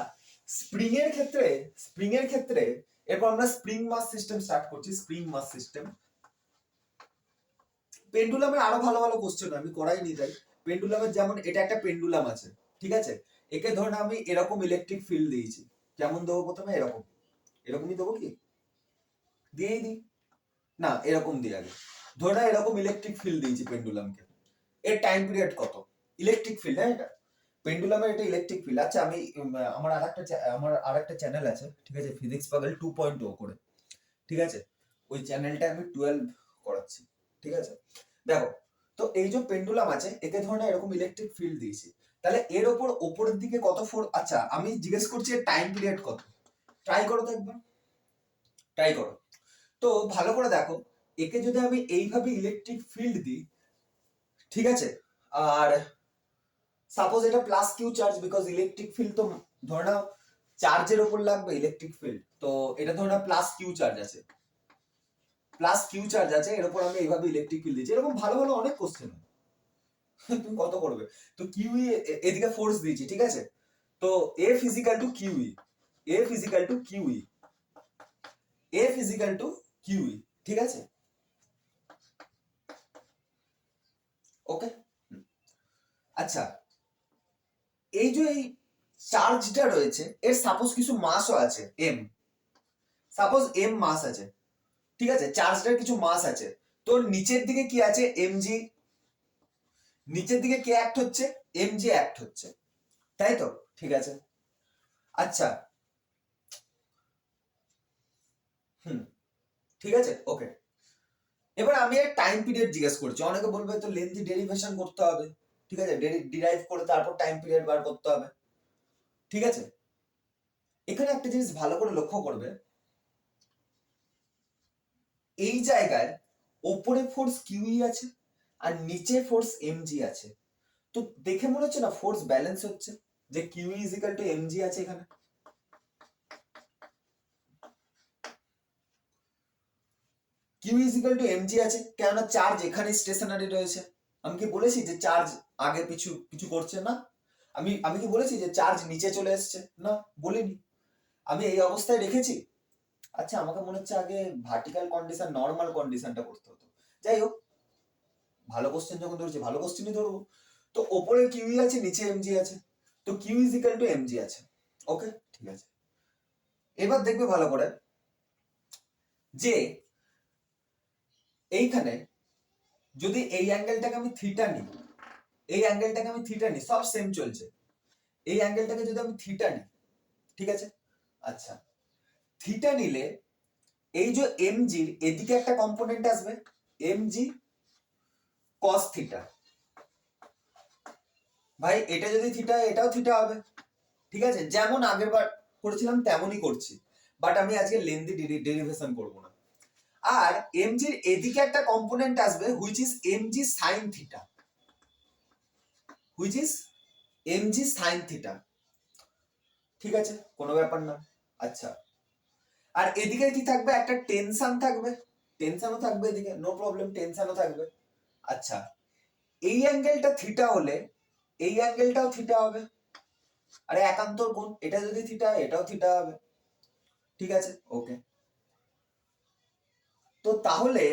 স্প্রিং এর ক্ষেত্রে এরপর আমরা স্প্রিং মাস সিস্টেম স্টার্ট করছি। স্প্রিং মাস সিস্টেম, পেন্ডুলামের আরো ভালো ভালো কোশ্চেন আমি করাই নি তাই। পেন্ডুলামের যেমন এটা একটা পেন্ডুলাম আছে, ঠিক আছে, একে ধরুন আমি এরকম ইলেকট্রিক ফিল্ড দিয়েছি। কেমন দেবো? প্রথমে এরকম, এরকমই দেবো কি? দিয়েই দিই না, এরকম দিই আগে। ধরে না এরকম ইলেকট্রিক ফিল্ড দিয়েছি পেন্ডুলামকে। এর টাইম পিরিয়ড কত? ইলেকট্রিক ফিল্ড, হ্যাঁ, এটা পেন্ডুলামের এটা ইলেকট্রিক ফিল্ড। আচ্ছা, আমি আমার আরেকটা চ্যানেল আছে, ঠিক আছে, ফিজিক্স পাগল 2.0 করে, ঠিক আছে, ওই চ্যানেলটা আমি 12 করাচ্ছি, ঠিক আছে। দেখো, তো এই যে পেন্ডুলাম আছে, একে ধরে না এরকম ইলেকট্রিক ফিল্ড দিয়েছি, তাহলে এর ওপর ওপরের দিকে কত ফোর্স? আচ্ছা, আমি জিজ্ঞেস করছি এর টাইম পিরিয়ড কত। ট্রাই করো তো একবার, ট্রাই করো। তো ভালো করে দেখো, একে যদি আমি এইভাবে ইলেকট্রিক ফিল্ড দিই, ঠিক আছে, আর সাপোজ এটা plus q charge, because electric field তো ধরে নাও চার্জের উপর লাগবে ইলেকট্রিক ফিল্ড, তো এটা ধরে নাও প্লাস কিউ চার্জ আছে, প্লাস কিউ চার্জ আছে, এর উপর আমি এইভাবে ইলেকট্রিক ফিল্ড দিয়েছি। এরকম ভালো ভালো অনেক কোশ্চেন হয়। তুমি কত করবে? তো কিউই এদিকে ফোর্স দিয়েছি, ঠিক আছে, তো এ ফিজিক্যাল টু কিউই, এ ফিজিক্যাল টু কিউই, এ ফিজিক্যাল টু কিউই, ঠিক আছে, ওকে। আচ্ছা, এই যে এই চার্জটা রয়েছে, এর সাপোজ কিছু মাসও আছে, এম, সাপোজ এম মাস আছে, ঠিক আছে, চার্জটার কিছু মাস আছে। তো নিচের দিকে কি আছে? এমজি, নিচের দিকে কে অ্যাক্ট হচ্ছে? এমজি অ্যাক্ট হচ্ছে, তাই তো? ঠিক আছে। আচ্ছা, হুম, ঠিক আছে, ওকে। এবার আমি এর টাইম পিরিয়ড জিজ্ঞেস করছি। অনেকে বলবে তো লেন্থি ডেরিভেশন করতে হবে, ঠিক আছে, ডিরাইভ করে তারপর টাইম পিরিয়ড বার করতে হবে, ঠিক আছে। এখানে একটা জিনিস ভালো করে লক্ষ্য করবে, এই জায়গায় ওপরে ফোর্স কিউই আছে আর নিচে ফোর্স এমজি আছে। তো দেখে মনে হচ্ছে না ফোর্স ব্যালেন্স হচ্ছে, যে q is equal to mg আছে এখানে। Q is equal to mg আছে, কেননা চার্জ এখানে স্টেশনারি রয়েছে। আমি কি বলেছি যে চার্জ আগে পিছু কিছু করছে না? আমি আমি কি বলেছি যে চার্জ নিচে চলে এসছে? না, বলিনি। আমি এই অবস্থায় রেখেছি। আচ্ছা, আমাকে মনে হচ্ছে আগে ভার্টিক্যাল কন্ডিশন নর্মাল কন্ডিশনটা করতে হতো। যাই হোক, ভালো কোশ্চেন যখন ধরছি ভালো কোশ্চেনই ধরবো। তো ওপরে কিউই আছে, নিচে এমজি আছে, তো q is equal to mg আছে, ওকে, ঠিক আছে। এবার দেখবে ভালো করে যে এইখানে যদি এই অ্যাঙ্গেলটাকে আমি থিটা নিই, এই অ্যাঙ্গেলটাকে আমি থিটা নিই, সব সেম চলছে, এই অ্যাঙ্গেলটাকে যদি আমি থিটা নিই, ঠিক আছে, আচ্ছা, থিটা নিলে এই যে এমজি এদিকে একটা কম্পোনেন্ট আসবে, এমজি কস থিটা। ভাই এটা যদি থিটা, এটাও থিটা হবে, ঠিক আছে, যেমন আগের বার করেছিলাম তেমনই করছি, বাট আমি আজকে লেন্দি ডেরিভেশন করব না। আর এমজির এদিকে একটা কম্পোনেন্ট আসবে which is MG sine theta, which is MG sine theta, ঠিক আছে, কোনো ব্যাপার না। আচ্ছা, আর এদিকে কি থাকবে? একটা টেনশন থাকবে, টেনশনও থাকবে এদিকে, নো প্রবলেম, টেনশনও থাকবে। আচ্ছা, এই অ্যাঙ্গেলটা থিটা হলে এই অ্যাঙ্গেলটাও থিটা হবে, আরে একান্তর কোণ, এটা যদি থিটা এটাও থিটা হবে, ঠিক আছে, ওকে। তো তাহলে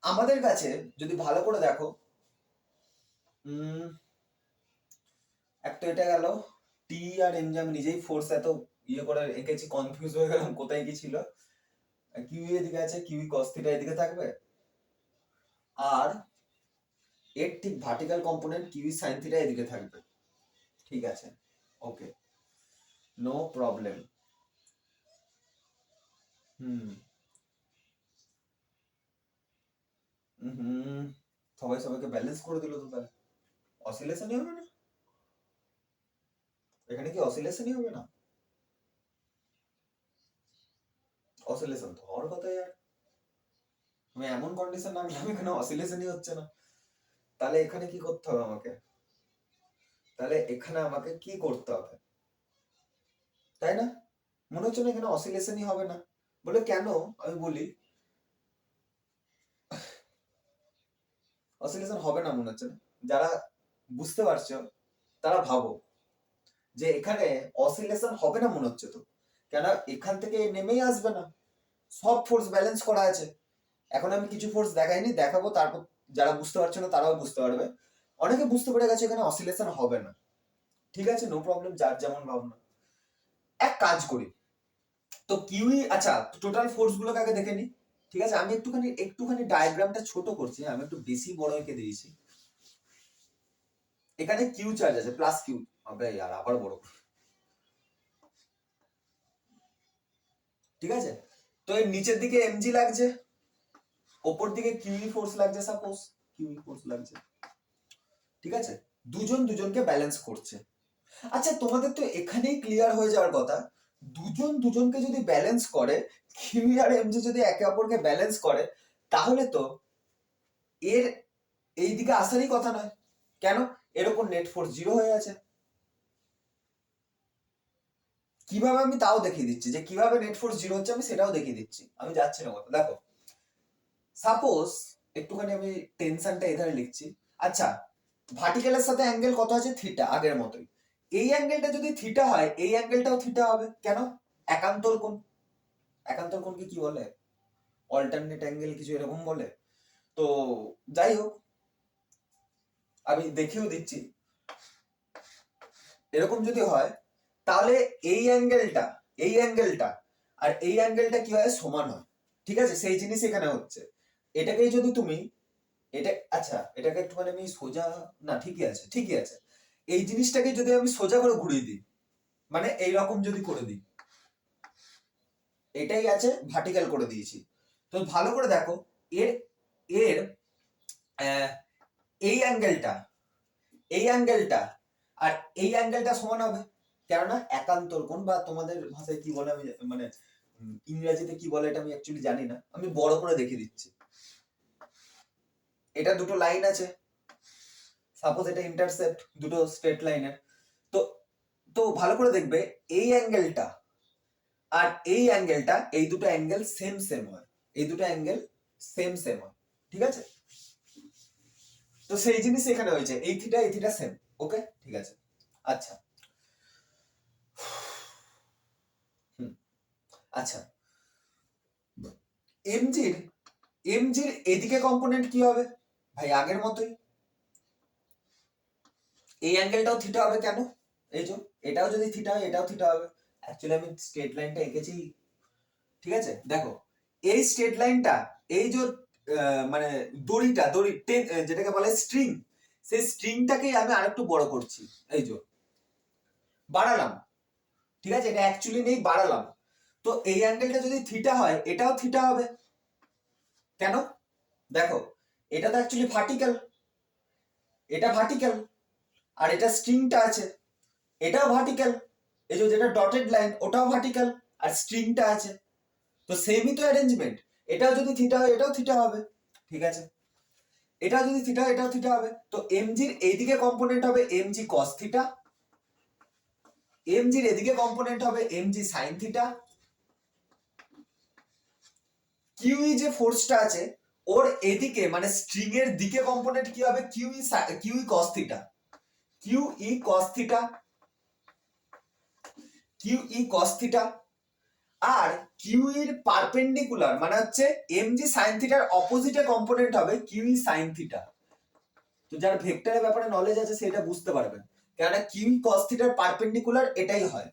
আমাদের কাছে যদি ভালো করে দেখো, এক তো এটা গেল, টি আর এম যে আমি নিজেই ফোর্স এত ইয়ে করে এঁকেছি, কনফিউজ হয়ে গেলাম কোথায় কি ছিল। কিউই এদিকে আছে, কিউই কস থিটা এদিকে থাকবে, আর এর ঠিক vertical component kiwi sine theta এদিকে থাকবে। ঠিক আছে, ওকে, নো প্রবলেম। হুম হুম সবাই সবাইকে ব্যালেন্স করে দিল তো, তাহলে অসিলেশনই হবে না এখানে, কি অসিলেশনই হবে না? অসিলেশন তো হওয়ার কথা यार, আমি এমন কন্ডিশন আনলাম এখানে অসিলেশনই হচ্ছে না। তাহলে এখানে কি করতে হবে আমাকে, তাহলে এখানে আমাকে কি করতে হবে, তাই না? মনে হচ্ছে না এখানে অসিলেশনই হবে না। বলে কেন, আমি বলি অসিলেশন হবে না মনে হচ্ছে না। যারা বুঝতে পারছো তারা ভাবো যে এখানে অসিলেশন হবে না মনে হচ্ছে তো, কেন এখান থেকে নেমেই আসবে না, সব ফোর্স ব্যালেন্স করা আছে। এখন আমি কিছু ফোর্স দেখাইনি, দেখাবো, তারপর যারা বুঝতে পারছে না তারাও বুঝতে পারবে। অনেকে বুঝতে পেরে গেছে এখানে অসিলেশন হবে না, ঠিক আছে, নো প্রবলেম, যার যেমন ভাবনা। এক কাজ করি, তো কিউই, আচ্ছা টোটাল ফোর্স গুলোকে আগে দেখে নি। ঠিক আছে, আমি একটুখানি একটুখানি ডায়াগ্রামটা ছোট করছি, আমি একটু বেশি বড় এঁকে দিয়েছি। এখানে কিউ চার্জ আছে, প্লাস কিউ, হবে আর আবার বড়, ঠিক আছে। তো এর নিচের দিকে এমজি লাগছে, ওপর দিকে কিউই ফোর্স লাগছে, সাপোজ কিউই ফোর্স লাগছে, ঠিক আছে। দুজন দুজনকে ব্যালেন্স করছে। আচ্ছা তোমাদের তো এখানেই ক্লিয়ার হয়ে যাওয়ার কথা, দুজন দুজনকে যদি ব্যালেন্স করে, কিউই আর এমজি যদি একে অপরকে ব্যালেন্স করে, তাহলে তো এর এই দিকে আসারই কথা নয়। কেন? এর উপর নেট ফোর্স 0 হয়ে আছে। কিভাবে আমি তাও দেখিয়ে দিচ্ছি, যে কিভাবে নেট ফোর্স 0 হচ্ছে আমি সেটাও দেখিয়ে দিচ্ছি, আমি যাচ্ছি না কথা। দেখো সাপোজ একটুখানি আমি টেনশনটা এধারে লিখছি। আচ্ছা ভার্টিক্যালের সাথে অ্যাঙ্গেল কত আছে? থিটা, আগের মতোই। এই অ্যাঙ্গেলটা যদি থিটা হয়, এই অ্যাঙ্গেলটাও থিটা হবে। কেন? একান্তর কোণ। একান্তর কোণকে কি বলে? অল্টারনেট অ্যাঙ্গেল কিছু এরকম বলে। তো যাই হোক, আমি দেখিয়েও দিচ্ছি। এরকম যদি হয়, তাহলে এই অ্যাঙ্গেলটা, এই অ্যাঙ্গেলটা আর এই অ্যাঙ্গেলটা কি হয়? সমান হয়। ঠিক আছে, সেই জিনিস এখানে হচ্ছে। এটাকেই যদি তুমি, এটা আচ্ছা এটাকে একটুখানি আমি সোজা, না ঠিকই আছে, ঠিকই আছে। এই জিনিসটাকে যদি আমি সোজা করে ঘুরিয়ে দিই, মানে এইরকম যদি করে দিই, এটাই আছে, ভার্টিক্যাল করে দিয়েছি। তো ভালো করে দেখো, এর এর এই অ্যাঙ্গেলটা, এই অ্যাঙ্গেলটা আর এই অ্যাঙ্গেলটা সমান হবে। কেননা একান্তর কোণ, বা তোমাদের ভাষায় কি বলে আমি মানে ইংরেজিতে কি বলে এটা আমি অ্যাকচুয়ালি জানি না, আমি বড় করে দেখিয়ে দিচ্ছি। এটা দুটো লাইন আছে, সাপোজ এটা ইন্টারসেক্ট দুটো স্ট্রেট লাইনের। তো তো ভালো করে দেখবে, এই অ্যাঙ্গেলটা আর এই অ্যাঙ্গেলটা, এই দুটো অ্যাঙ্গেল সেম সেম হয়, এই দুটো অ্যাঙ্গেল সেম সেম হয়, ঠিক আছে। তো সেই জিনিস এখানে হয়েছে, এই থিটা সেম। ওকে, ঠিক আছে। আচ্ছা আচ্ছা, এমজির এমজির এদিকে কম্পোনেন্ট কি হবে? ভাই আগের মতোই, এই অ্যাঙ্গেলটাও থিটা হবে। কেন? এই যে এটাও যদি থিটা হয়, এটাও থিটা হবে। অ্যাকচুয়ালি আমি স্ট্রেট লাইনটা এঁকেছি, ঠিক আছে। দেখো এই স্ট্রেট লাইনটা, এই যে মানে দড়ি যেটাকে বলে স্ট্রিং, সেই স্ট্রিংটাকেই আমি আরেকটু বড় করছি, এই যে বাড়ালাম, ঠিক আছে, এটা অ্যাকচুয়ালি নেই, বাড়ালাম। তো এই অ্যাঙ্গেলটা যদি থিটা হয়, এটাও থিটা হবে। কেন? দেখো এটা তো অ্যাকচুয়ালি ভার্টিক্যাল, এটা ভার্টিক্যাল, আর এটা স্ট্রিংটা আছে, এটাও ভার্টিক্যাল। এই যে যেটা ডটেড লাইন ওটাও ভার্টিক্যাল, আর স্ট্রিংটা আছে, তো সেমই তো অ্যারেঞ্জমেন্ট। এটাও যদি থিটা হয়, এটাও থিটা হবে, ঠিক আছে। এটাও যদি থিটা হয়, এটাও থিটা হবে। তো এমজির এইদিকে কম্পোনেন্ট হবে এমজি কস থিটা, এমজির এদিকে কম্পোনেন্ট হবে এমজি সাইন থিটা। কিউই যে ফোর্সটা আছে, ওর এদিকে মানে স্ট্রিং এর দিকে কম্পোনেন্ট কি হবে? QE cos theta, QE cos theta, QE cos theta. আর কিউইর পারপেন্ডিকুলার মানে হচ্ছে এমজি সাইন থিটার অপোজিটে কম্পোনেন্ট হবে কিউই সাইন থিটা। তো যার ভেক্টরের ব্যাপারে নলেজ আছে সেটা বুঝতে পারবেন। কেননা কিউই কস থিটার পারপেন্ডিকুলার এটাই হয়,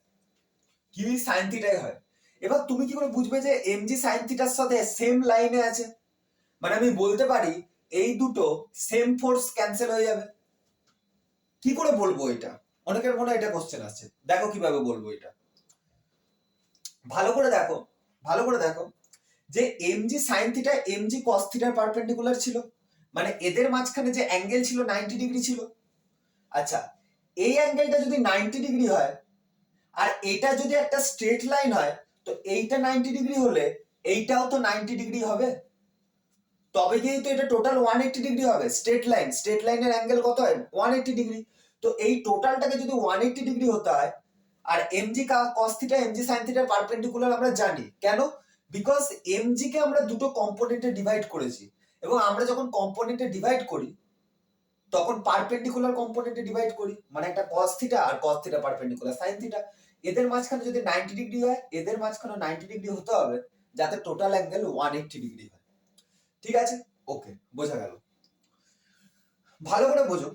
কিউই সাইন থিটাই হয়। এবার তুমি কি করে বুঝবে যে এমজি সাইন থিটার সাথে সেম লাইনে আছে? মানে আমি বলতে পারি এই দুটো সেম ফোর্স ক্যান্সেল হয়ে যাবে। কি করে বলবো এটা? অনেকের মনে এটা কোশ্চেন আসছে, দেখো কিভাবে বলবো এটা। ভালো করে দেখো, ভালো করে দেখো যে এমজি সাইন থিটা এমজি কস থিটার পারপেন্ডিকুলার ছিল, মানে এদের মাঝখানে যে অ্যাঙ্গেল ছিল 90 ডিগ্রি ছিল। আচ্ছা, এই অ্যাঙ্গেলটা যদি 90 ডিগ্রি হয় আর এটা যদি একটা স্ট্রেট লাইন হয়, তো এইটা 90 ডিগ্রি হলে এইটাও তো 90 ডিগ্রি হবে, তবে গিয়েই তো এটা টোটাল 180 ডিগ্রি হবে। স্ট্রেট লাইন, স্ট্রেট লাইনের অ্যাঙ্গেল কত হয়? 180 ডিগ্রি। তো এই টোটালটাকে যদি 180 ডিগ্রি হতে হয়, আর MG cos theta MG sine থিটার পারপেন্ডিকুলার আমরা জানি কেন, বিকজ এমজি কে আমরা দুটো কম্পোনেন্টে ডিভাইড করেছি, এবং আমরা যখন কম্পোনেন্টে ডিভাইড করি তখন পারপেন্ডিকুলার কম্পোনেন্টে ডিভাইড করি, মানে একটা কস থিটা আর cos theta perpendicular sine theta. এদের মাঝখানে যদি 90 ডিগ্রি হয়, এদের মাঝখানে 90 ডিগ্রি হতে হবে, যাতে টোটাল অ্যাঙ্গেল 180 ডিগ্রি হয়। ঠিক আছে, ওকে, বোঝা গেল, ভালো করে বোঝো।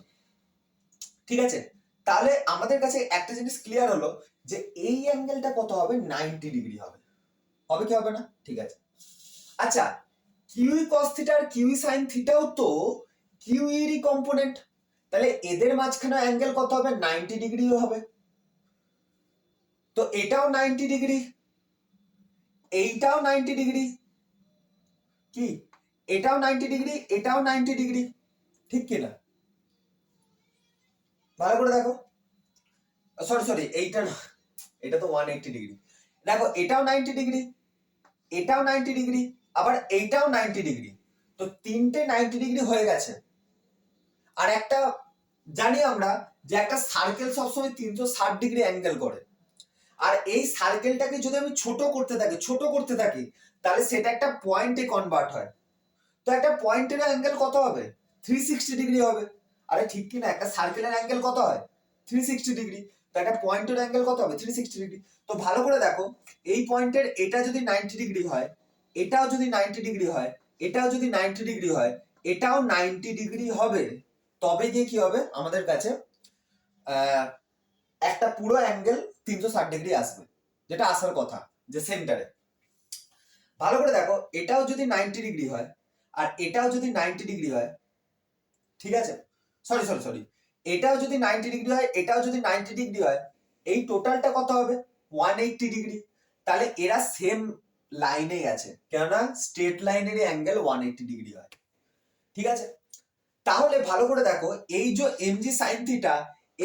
ঠিক আছে, তাহলে আমাদের কাছে একটা জিনিস ক্লিয়ার হলো যে এই অ্যাঙ্গেলটা কত হবে? 90 ডিগ্রি হবে। হবে কি হবে না? ঠিক আছে। আচ্ছা, কিউই কস থিটা আর কিউই সাইন থিটাও তো কিউইরই কম্পোনেন্ট, তাহলে এদের মাঝখানে অ্যাঙ্গেল কত হবে? 90 ডিগ্রিও হবে। তো এটাও 90 ডিগ্রি, এইটাও 90 ডিগ্রি, কি এটাও 90 ডিগ্রি, এটাও 90 ডিগ্রি, ঠিক কি না? ভালো করে দেখো, সরি সরি, এইটা না, এটা তো 180 ডিগ্রি। দেখো এটাও 90 ডিগ্রি, এটাও 90 ডিগ্রি, আবার এইটাও 90 ডিগ্রি, তো তিনটে 90 ডিগ্রি হয়ে গেছে। আর একটা জানি আমরা যে একটা সার্কেল সবসময় 360 ডিগ্রি অ্যাঙ্গেল করে, আর এই সার্কেলটাকে যদি আমি ছোট করতে থাকি, ছোট করতে থাকি, তাহলে সেটা একটা পয়েন্টে কনভার্ট হয়। তো একটা পয়েন্টের অ্যাঙ্গেল কত হবে? 360 ডিগ্রি হবে। আরে ঠিক কি না? একটা সার্কেলের অ্যাঙ্গেল কত হয়? 360 ডিগ্রি। তো একটা পয়েন্টের অ্যাঙ্গেল কত হবে? 360 ডিগ্রি। তো ভালো করে দেখো, এই পয়েন্টের এটা যদি 90 ডিগ্রি হয়, এটাও যদি 90 ডিগ্রি হয়, এটাও যদি 90 ডিগ্রি হয়, এটাও 90 ডিগ্রি হবে, তবে গিয়ে কি হবে আমাদের কাছে একটা পুরো অ্যাঙ্গেল 360 ডিগ্রি আসবে, যেটা আসার কথা, যে সেন্টারে। ভালো করে দেখো, এটাও যদি 90 ডিগ্রি হয় আর এটাও যদি 90 ডিগ্রি হয়, ঠিক আছে, সরি সরি সরি, এটাও যদি 90 ডিগ্রি হয়, এটাও যদি 90 ডিগ্রি হয়, এই টোটালটা কত হবে? 180 ডিগ্রি। তাহলে এরা সেম লাইনেই আছে, কেননা স্ট্রেট লাইনের অ্যাঙ্গেল 180 ডিগ্রি হয়। ঠিক আছে, তাহলে ভালো করে দেখো, এই যে এমজি সাইন থিটা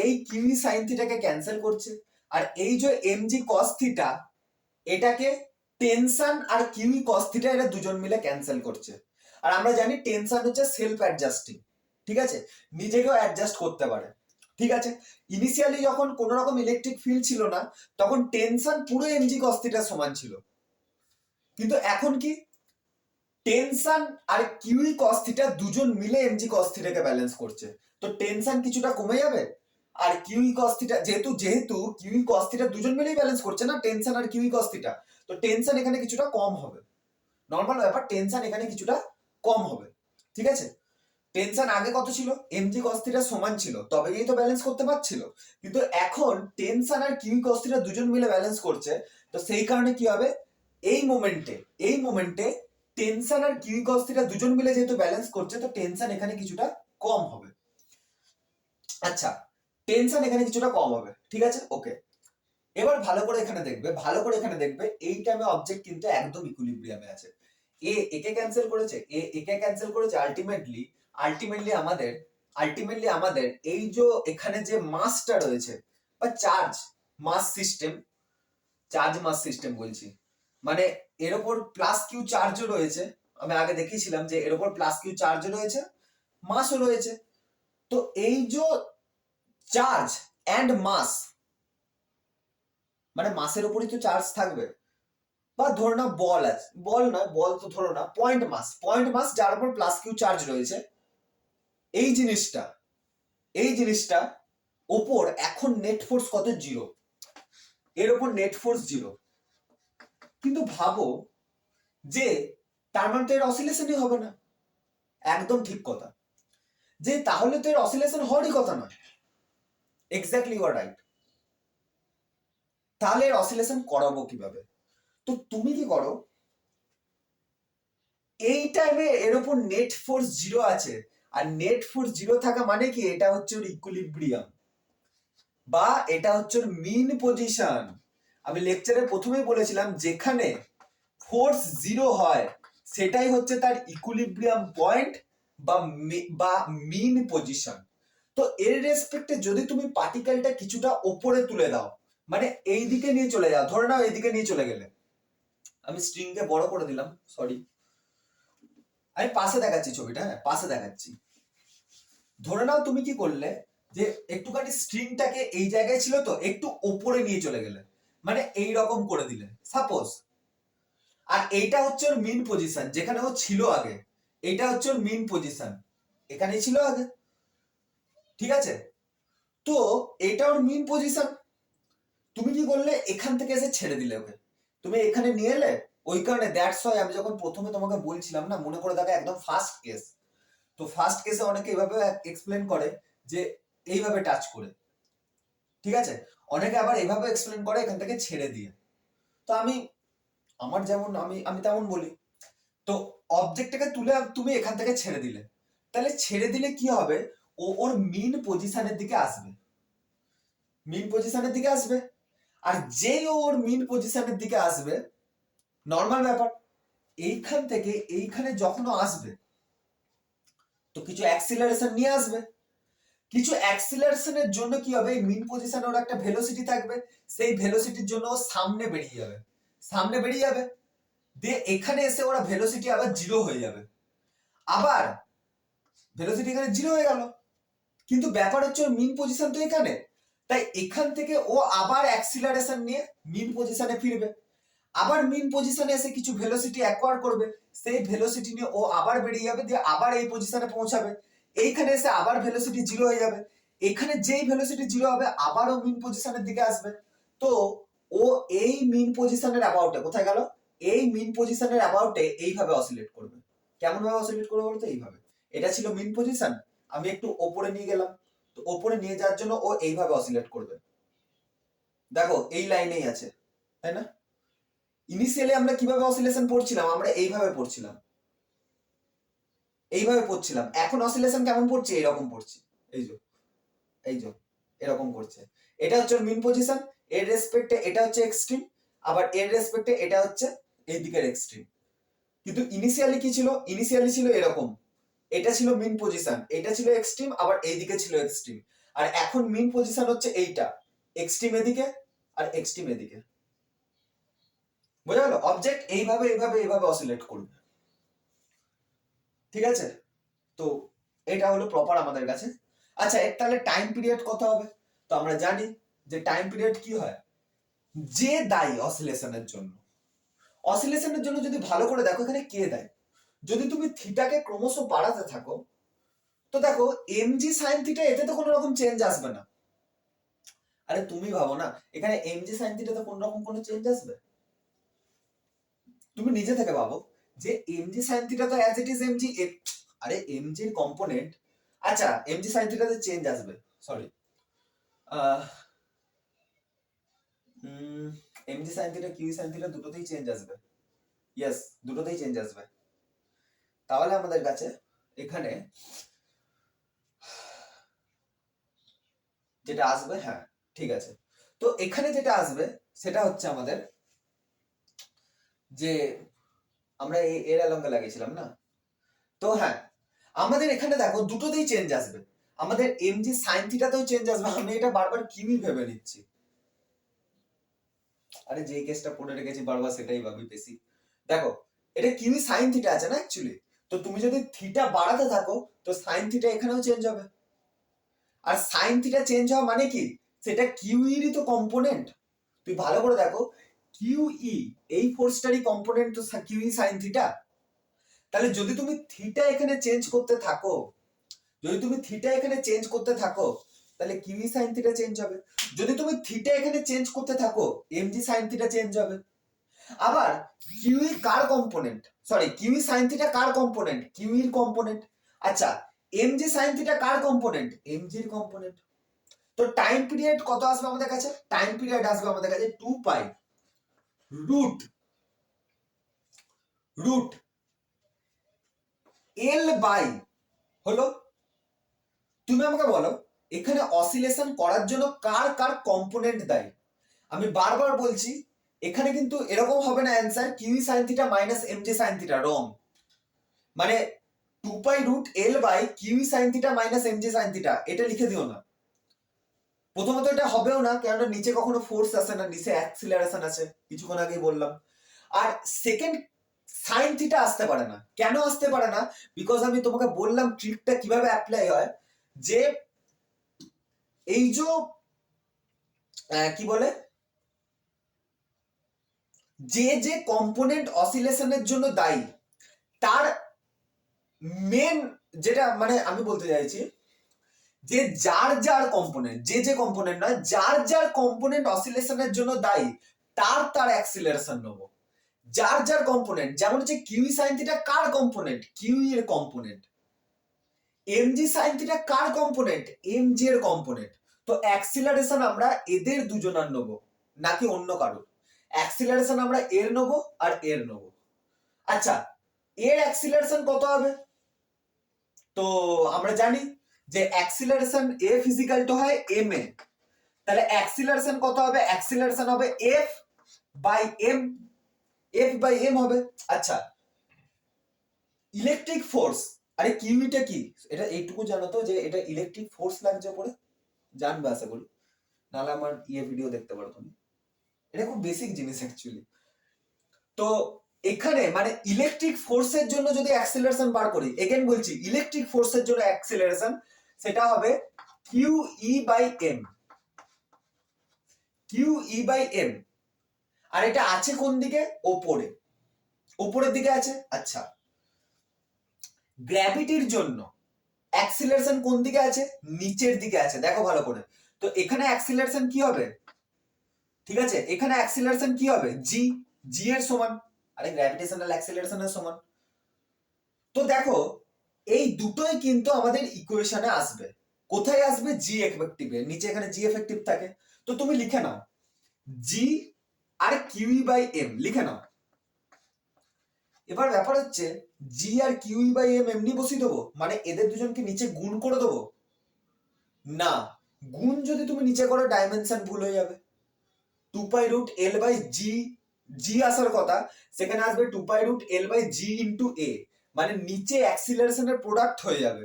এই কিউই সাইন থিটাকে ক্যান্সেল করছে, আর এই যে এমজি কস থিটা এটাকে টেনশন আর কিউই কস থিটা এরা দুজন মিলে ক্যান্সেল করছে। আর আমরা জানি টেনশন হচ্ছে সেলফ অ্যাডজাস্টিং, ঠিক আছে, নিজেকেও অ্যাডজাস্ট করতে পারে। ঠিক আছে, ইনিশিয়ালি যখন কোন রকম ইলেকট্রিক ফিল্ড ছিল না, তখন টেনশন পুরো এমজি কস থিটার সমান ছিল, কিন্তু এখন কি টেনশন আর কিউই কস থিটা দুজন মিলে এমজি কস থিটাকে ব্যালেন্স করছে, তো টেনশন কিছুটা কমে যাবে। আর কিউই কস থিটা যেহেতু যেহেতু কিউই কস থিটা দুজন মিলেই ব্যালেন্স করছে না, টেনশন আর কিউই কস থিটা, তো টেনশন এখানে কিছুটা কম হবে। নর্মাল ব্যাপার, টেনশন এখানে কিছুটা কম হবে। ঠিক আছে, টেনশন আগে কত ছিল? এমজি কস থিটা সমান ছিল, তবেই তো ব্যালেন্স করতে পারছিল, কিন্তু এখন টেনশন আর কিউই কস থিটা দুজন মিলে ব্যালেন্স করছে, তো সেই কারণে কি হবে, এই মোমেন্টে টেনশন আর কিউই কস থিটা দুজন মিলে যেহেতু ব্যালেন্স করছে, তো টেনশন এখানে কিছুটা কম হবে। আচ্ছা, টেনশন এখানে কিছুটা কম হবে, ঠিক আছে, ওকে। এবার ভালো করে এখানে দেখবে, ভালো করে এখানে দেখবে, এই টাইমে অবজেক্ট কিন্তু একদম ইকুইলিব্রিয়ামে আছে। একে ক্যান্সেল করেছে, একে ক্যান্সেল করেছে, আলটিমেটলি আমাদের এই যে এখানে যে মাসটা রয়েছে বা চার্জ মাস সিস্টেম বলছি, মানে এর উপর প্লাস কিউ চার্জও রয়েছে। আমি আগে দেখিয়েছিলাম যে এর উপর প্লাস কিউ চার্জও রয়েছে, মাসও রয়েছে। তো এই যে চার্জ এন্ড মাস, মানে মাসের উপরই তো চার্জ থাকবে, বা ধরো না বল আছে, বল নয়, বল তো ধরো না, পয়েন্ট মাস যার উপর প্লাস কিউ চার্জ রয়েছে, এই জিনিসটা ওপর এখন নেট ফোর্স কত? 0। এর ওপর নেট ফোর্স 0। কিন্তু ভাবো যে তার মানে তো এর অসিলেশনই হবে না। একদম ঠিক কথা, যে তাহলে তো এর অসিলেশন হওয়ারই কথা নয়। Exactly you are right. তাহলে এর অসিলেশন করাবো কিভাবে? তো তুমি কি করো, এই টাইমে এর উপর নেট ফোর্স জিরো আছে, আর নেট ফোর্স জিরো থাকা মানে কি, এটা হচ্ছে ওর ইকুইলিব্রিয়াম বা এটা হচ্ছে ওর মিন পজিশন। আমি লেকচারে প্রথমেই বলেছিলাম যেখানে ফোর্স জিরো হয় সেটাই হচ্ছে তার ইকুইলিব্রিয়াম পয়েন্ট বা মিন পজিশন। তো এর রেসপেক্টে যদি তুমি পার্টিকেলটা কিছুটা ওপরে তুলে দাও, মানে এই দিকে নিয়ে চলে যাও, ধরে নাও এইদিকে নিয়ে চলে গেলে, আমি স্ট্রিংকে বড় করে দিলাম, সরি আমি পাশে দেখাচ্ছি ছবিটা, হ্যাঁ পাশে দেখাচ্ছি। ধরে নাও তুমি কি করলে, যে একটুখানি স্ট্রিংটাকে এই জায়গায় ছিল তো একটু ওপরে নিয়ে চলে গেলে, মানে এই রকম করে দিলে সাপোজ, আর এইটা হচ্ছে ওর মিন পজিশন যেখানে ও ছিল আগে, এইটা হচ্ছে ওর মিন পজিশন, এখানেই ছিল আগে, ঠিক আছে? তো এটা ওর মিন পজিশন, তুমি কি করলে এখান থেকে এসে ছেড়ে দিলে ওকে, তুমি এখানে নিয়ে এলে, ওই কারণে দ্যাটস ওয়াই আমি যখন প্রথমে তোমাকে বলছিলাম না, মনে করে দেখো একদম ফার্স্ট কেস, তো ফার্স্ট কেসে অনেকে এইভাবে এক্সপ্লেন করে যে এইভাবে টাচ করে, ঠিক আছে? অনেকে আবার এইভাবে এক্সপ্লেন করে এখান থেকে ছেড়ে দিয়ে। তো আমি আমার যেমন আমি আমি তেমন বলি। তো অবজেক্টটাকে তুলে তুমি এখান থেকে ছেড়ে দিলে, তাহলে ছেড়ে দিলে কি হবে, ও ওর মিন পজিশনের দিকে আসবে, মিন পজিশনের দিকে আসবে, আর যেই ওর মিন পজিশনের দিকে আসবে, নর্মাল ব্যাপার, এইখান থেকে এইখানে যখন আসবে তো কিছু অ্যাক্সিলারেশন নিয়ে আসবে, কিছু অ্যাক্সিলারেশনের জন্য কি হবে, এই মিন পজিশনে ওর একটা ভেলোসিটি থাকবে, সেই ভেলোসিটির জন্য ও সামনে বেরিয়ে যাবে, সামনে বেরিয়ে যাবে, দিয়ে এখানে এসে ওরা ভেলোসিটি আবার জিরো হয়ে যাবে, আবার ভেলোসিটি এখানে জিরো হয়ে গেল, কিন্তু ব্যাপার হচ্ছে ওর মিন পজিশন তো এখানে, তাই এখান থেকে ও আবার অ্যাক্সিলারেশন নিয়ে মিন পজিশনে ফিরবে, আবার মিন পজিশনে এসে কিছু ভেলোসিটি অ্যাকোয়ার করবে, সেই ভেলোসিটি নিয়ে ও আবার বেরিয়ে যাবে, দিয়ে আবার এই পজিশনে পৌঁছাবে, এইখানে এসে আবার ভেলোসিটি জিরো হয়ে যাবে, এখানে যেই ভেলোসিটি জিরো হবে আবারও মিন পজিশনের দিকে আসবে। তো ও এই মিন পজিশনের অ্যাবাউটে কোথায় গেল, এই মিন পজিশনের অ্যাবাউটে এইভাবে অসিলেট করবে। কেমন ভাবে অসিলেট করবে বলতো, এইভাবে, এটা ছিল মিন পজিশন, আমি একটু ওপরে নিয়ে গেলাম, তো ওপরে নিয়ে যাওয়ার জন্য ও এইভাবে অসিলেট করবে, দেখো এই লাইনেই আছে, তাই না? ইনিশিয়ালি আমরা কিভাবে অসিলেশন পড়ছিলাম, আমরা এইভাবে পড়ছিলাম, এইভাবে পড়ছিলাম, এখন অসিলেশন কেমন পড়ছে, এইরকম পড়ছি, এই যে এই যে এরকম করছে, এটা হচ্ছে মিন পজিশন, এর রেসপেক্টে এটা হচ্ছে এক্সট্রিম, আবার এর রেসপেক্টে এটা হচ্ছে এই দিকের এক্সট্রিম, কিন্তু ইনিশিয়ালি কি ছিল, ইনিশিয়ালি ছিল এরকম, এটা ছিল মিন পজিশন, এটা ছিল এক্সট্রিম, আবার এই দিকে ছিল এক্সট্রিম, আর এখন মিন পজিশন হচ্ছে এইটা, এক্সট্রিম এদিকে আর এক্সট্রিম এদিকে, বোঝা গেল? অবজেক্ট এইভাবে এইভাবে এইভাবে অসিলেট করবে, ঠিক আছে? তো এটা হলো প্রপার আমাদের কাছে। আচ্ছা এর তাহলে টাইম পিরিয়ড কত হবে? তো আমরা জানি যে টাইম পিরিয়ড কি হয়, যে দায়ী অসিলেশনের জন্য, অসিলেশনের জন্য যদি ভালো করে দেখো এখানে কে দায়ী, যদি তুমি থিটাকে ক্রমশ বাড়াতে থাকো, তো দেখো এমজি সাইন থিটা এতে তো কোনো রকম চেঞ্জ আসবে না, আরে তুমি ভাবো না এখানে এমজি সাইন থিটা তো কোন রকম কোনো চেঞ্জ আসবে, তুমি নিজে থেকে ভাবো যে এমজি সাইন থিটা তো অ্যাজ ইট ইজ এমজি, আরে এমজির কম্পোনেন্ট, আচ্ছা এমজি সাইন থিটাতে চেঞ্জ আসবে, sorry mg sine theta q sine theta দুটোতেই চেঞ্জ আসবে, ইয়েস দুটোতেই চেঞ্জ আসবে, তাহলে আমাদের কাছে এখানে যেটা আসবে, হ্যাঁ ঠিক আছে, তো এখানে যেটা আসবে সেটা হচ্ছে আমাদের, যে আমরা এই এর অ্যালঙ্গে লাগিয়েছিলাম না, তো হ্যাঁ আমাদের এখানে দেখো দুটোতেই চেঞ্জ আসবে, আমাদের এমজি সাইন থিটাতেও চেঞ্জ আসবে, আমি এটা বারবার কিউই ভেবে নিচ্ছি, আরে যে কেসটা পড়ে রেখেছি বারবার সেটাই ভাবি বেশি, দেখো এটা কিউই সাইন থিটা আছে না অ্যাকচুয়ালি, তো তুমি যদি থিটা বাড়াতে থাকো তো সাইন থিটা এখানেও চেঞ্জ হবে, আর সাইন থিটা চেঞ্জ হওয়া মানে কি, সেটা কিউ এরই তো কম্পোনেন্ট, তুই ভালো করে দেখো কিউ ই এই ফোর্সটারই কম্পোনেন্ট তো কিউ ই সাইন থিটা, তাহলে যদি তুমি থিটা এখানে চেঞ্জ করতে থাকো, যদি তুমি থিটা এখানে চেঞ্জ করতে থাকো তাহলে q E sine theta change হবে, যদি তুমি থিটা এখানে চেঞ্জ করতে থাকো এমজি সাইন থিটা চেঞ্জ হবে, আবার কিউই কার component, sorry QE sine theta কার কম্পোনেন্ট, কিউইর কম্পোনেন্ট, আচ্ছা এমজি সাইন থিটা কার কম্পোনেন্ট, এমজির কম্পোনেন্ট, তো টাইম পিরিয়ড কত আসবে আমাদের কাছে? টাইম পিরিয়ড আসবে আমাদের কাছে 2 pi root root L by হলো, তুমি আমাকে বলো এখানে অসিলেশন করার জন্য কার কার কম্পোনেন্ট দায়ী? আমি বারবার বলছি এখানে কিন্তু এরকম হবে না answer QE sine theta minus M J sine theta, wrong. মানে 2 pi root L by QE sine theta minus M J sine theta, এটা লিখে দিও না। প্রথমত এটা হবেও না, কেননা নিচে কখনো ফোর্স আসে না, নিচে অ্যাক্সিলারেশন আছে, কিছুক্ষণ আগেই বললাম। আর সেকেন্ড, সাইন থিটা আসতে পারে না। কেন আসতে পারে না? বিকজ আমি তোমাকে বললাম ট্রিকটা কিভাবে অ্যাপ্লাই হয়, যে এই যে কি বলে, যে যে কম্পোনেন্ট অসিলেশনের জন্য দায়ী তার মেন, যেটা মানে আমি বলতে চাইছি যে যার যার কম্পোনেন্ট, যে যে কম্পোনেন্ট নয়, যার যার কম্পোনেন্ট অসিলেশনের জন্য দায়ী তার তার অ্যাক্সিলারেশন নেবো। যার যার কম্পোনেন্ট, যেমন হচ্ছে কিউই সাইন থিটা কার কম্পোনেন্ট? কিউই এর কম্পোনেন্ট। এমজি সাইন থিটা কার কম্পোনেন্ট? এমজি এর কম্পোনেন্ট। তো অ্যাক্সিলারেশন আমরা এদের দুজনার নেবো, নাকি অন্য কারো। অ্যাক্সিলারেশন আমরা এর নেবো আর এর নেবো। আচ্ছা, এর অ্যাক্সিলারেশন কত হবে? তো আমরা জানি যে অ্যাক্সিলারেশন এ ফিজিক্যাল টু হয় এম এ, তাহলে অ্যাক্সিলারেশন কত হবে? অ্যাক্সিলারেশন হবে F by m, F by m হবে। আচ্ছা, ইলেকট্রিক ফোর্স, আরে কিউইটা কি? এটা এইটুকু জানো তো যে এটা ইলেকট্রিক ফোর্স লাগছে পরে, জানবে আশা করি, নাহলে আমার ভিডিও দেখতে পারো তুমি। এটা খুব বেসিক জিনিস অ্যাকচুয়ালি। তো এখানে মানে ইলেকট্রিক ফোর্সের জন্য যদি অ্যাক্সিলারেশন বার করি, এগেন বলছি ইলেকট্রিক ফোর্সের জন্য অ্যাক্সিলারেশন সেটা হবে Q E by M, Q E by M. আর এটা আছে কোন দিকে? ওপরে, ওপরের দিকে আছে। আচ্ছা, গ্র্যাভিটির জন্য অ্যাক্সিলারেশন কোন দিকে আছে? নিচের দিকে আছে, দেখো ভালো করে। তো এখানে অ্যাক্সিলারেশন কি হবে? ঠিক আছে, এখানে অ্যাক্সিলারেশন কি হবে? জি, জি এর সমান, আরে গ্র্যাভিটেশনাল অ্যাক্সিলারেশনের সমান। তো দেখো এই দুটোই কিন্তু আমাদের ইকুয়েশনে আসবে। কোথায় আসবে? জি এফেক্টিভে, নিচে এখানে জি এফেক্টিভ থাকে। তো তুমি লিখে নাও জি আর কিউই বাই এম লিখে নাও। এবার ব্যাপার হচ্ছে জি আর কিউই বাই এম এমনি বসিয়ে দেবো, মানে এদের দুজনকে নিচে গুণ করে দেবো? না, গুণ যদি তুমি নিচে করো ডাইমেনশন ভুল হয়ে যাবে। 2 পাই রুট এল বাই জি, জি আসার কথা, সেখানে আসবে 2 pi root L by G into A, মানে নিচে অ্যাক্সিলারেশনের প্রোডাক্ট হয়ে যাবে।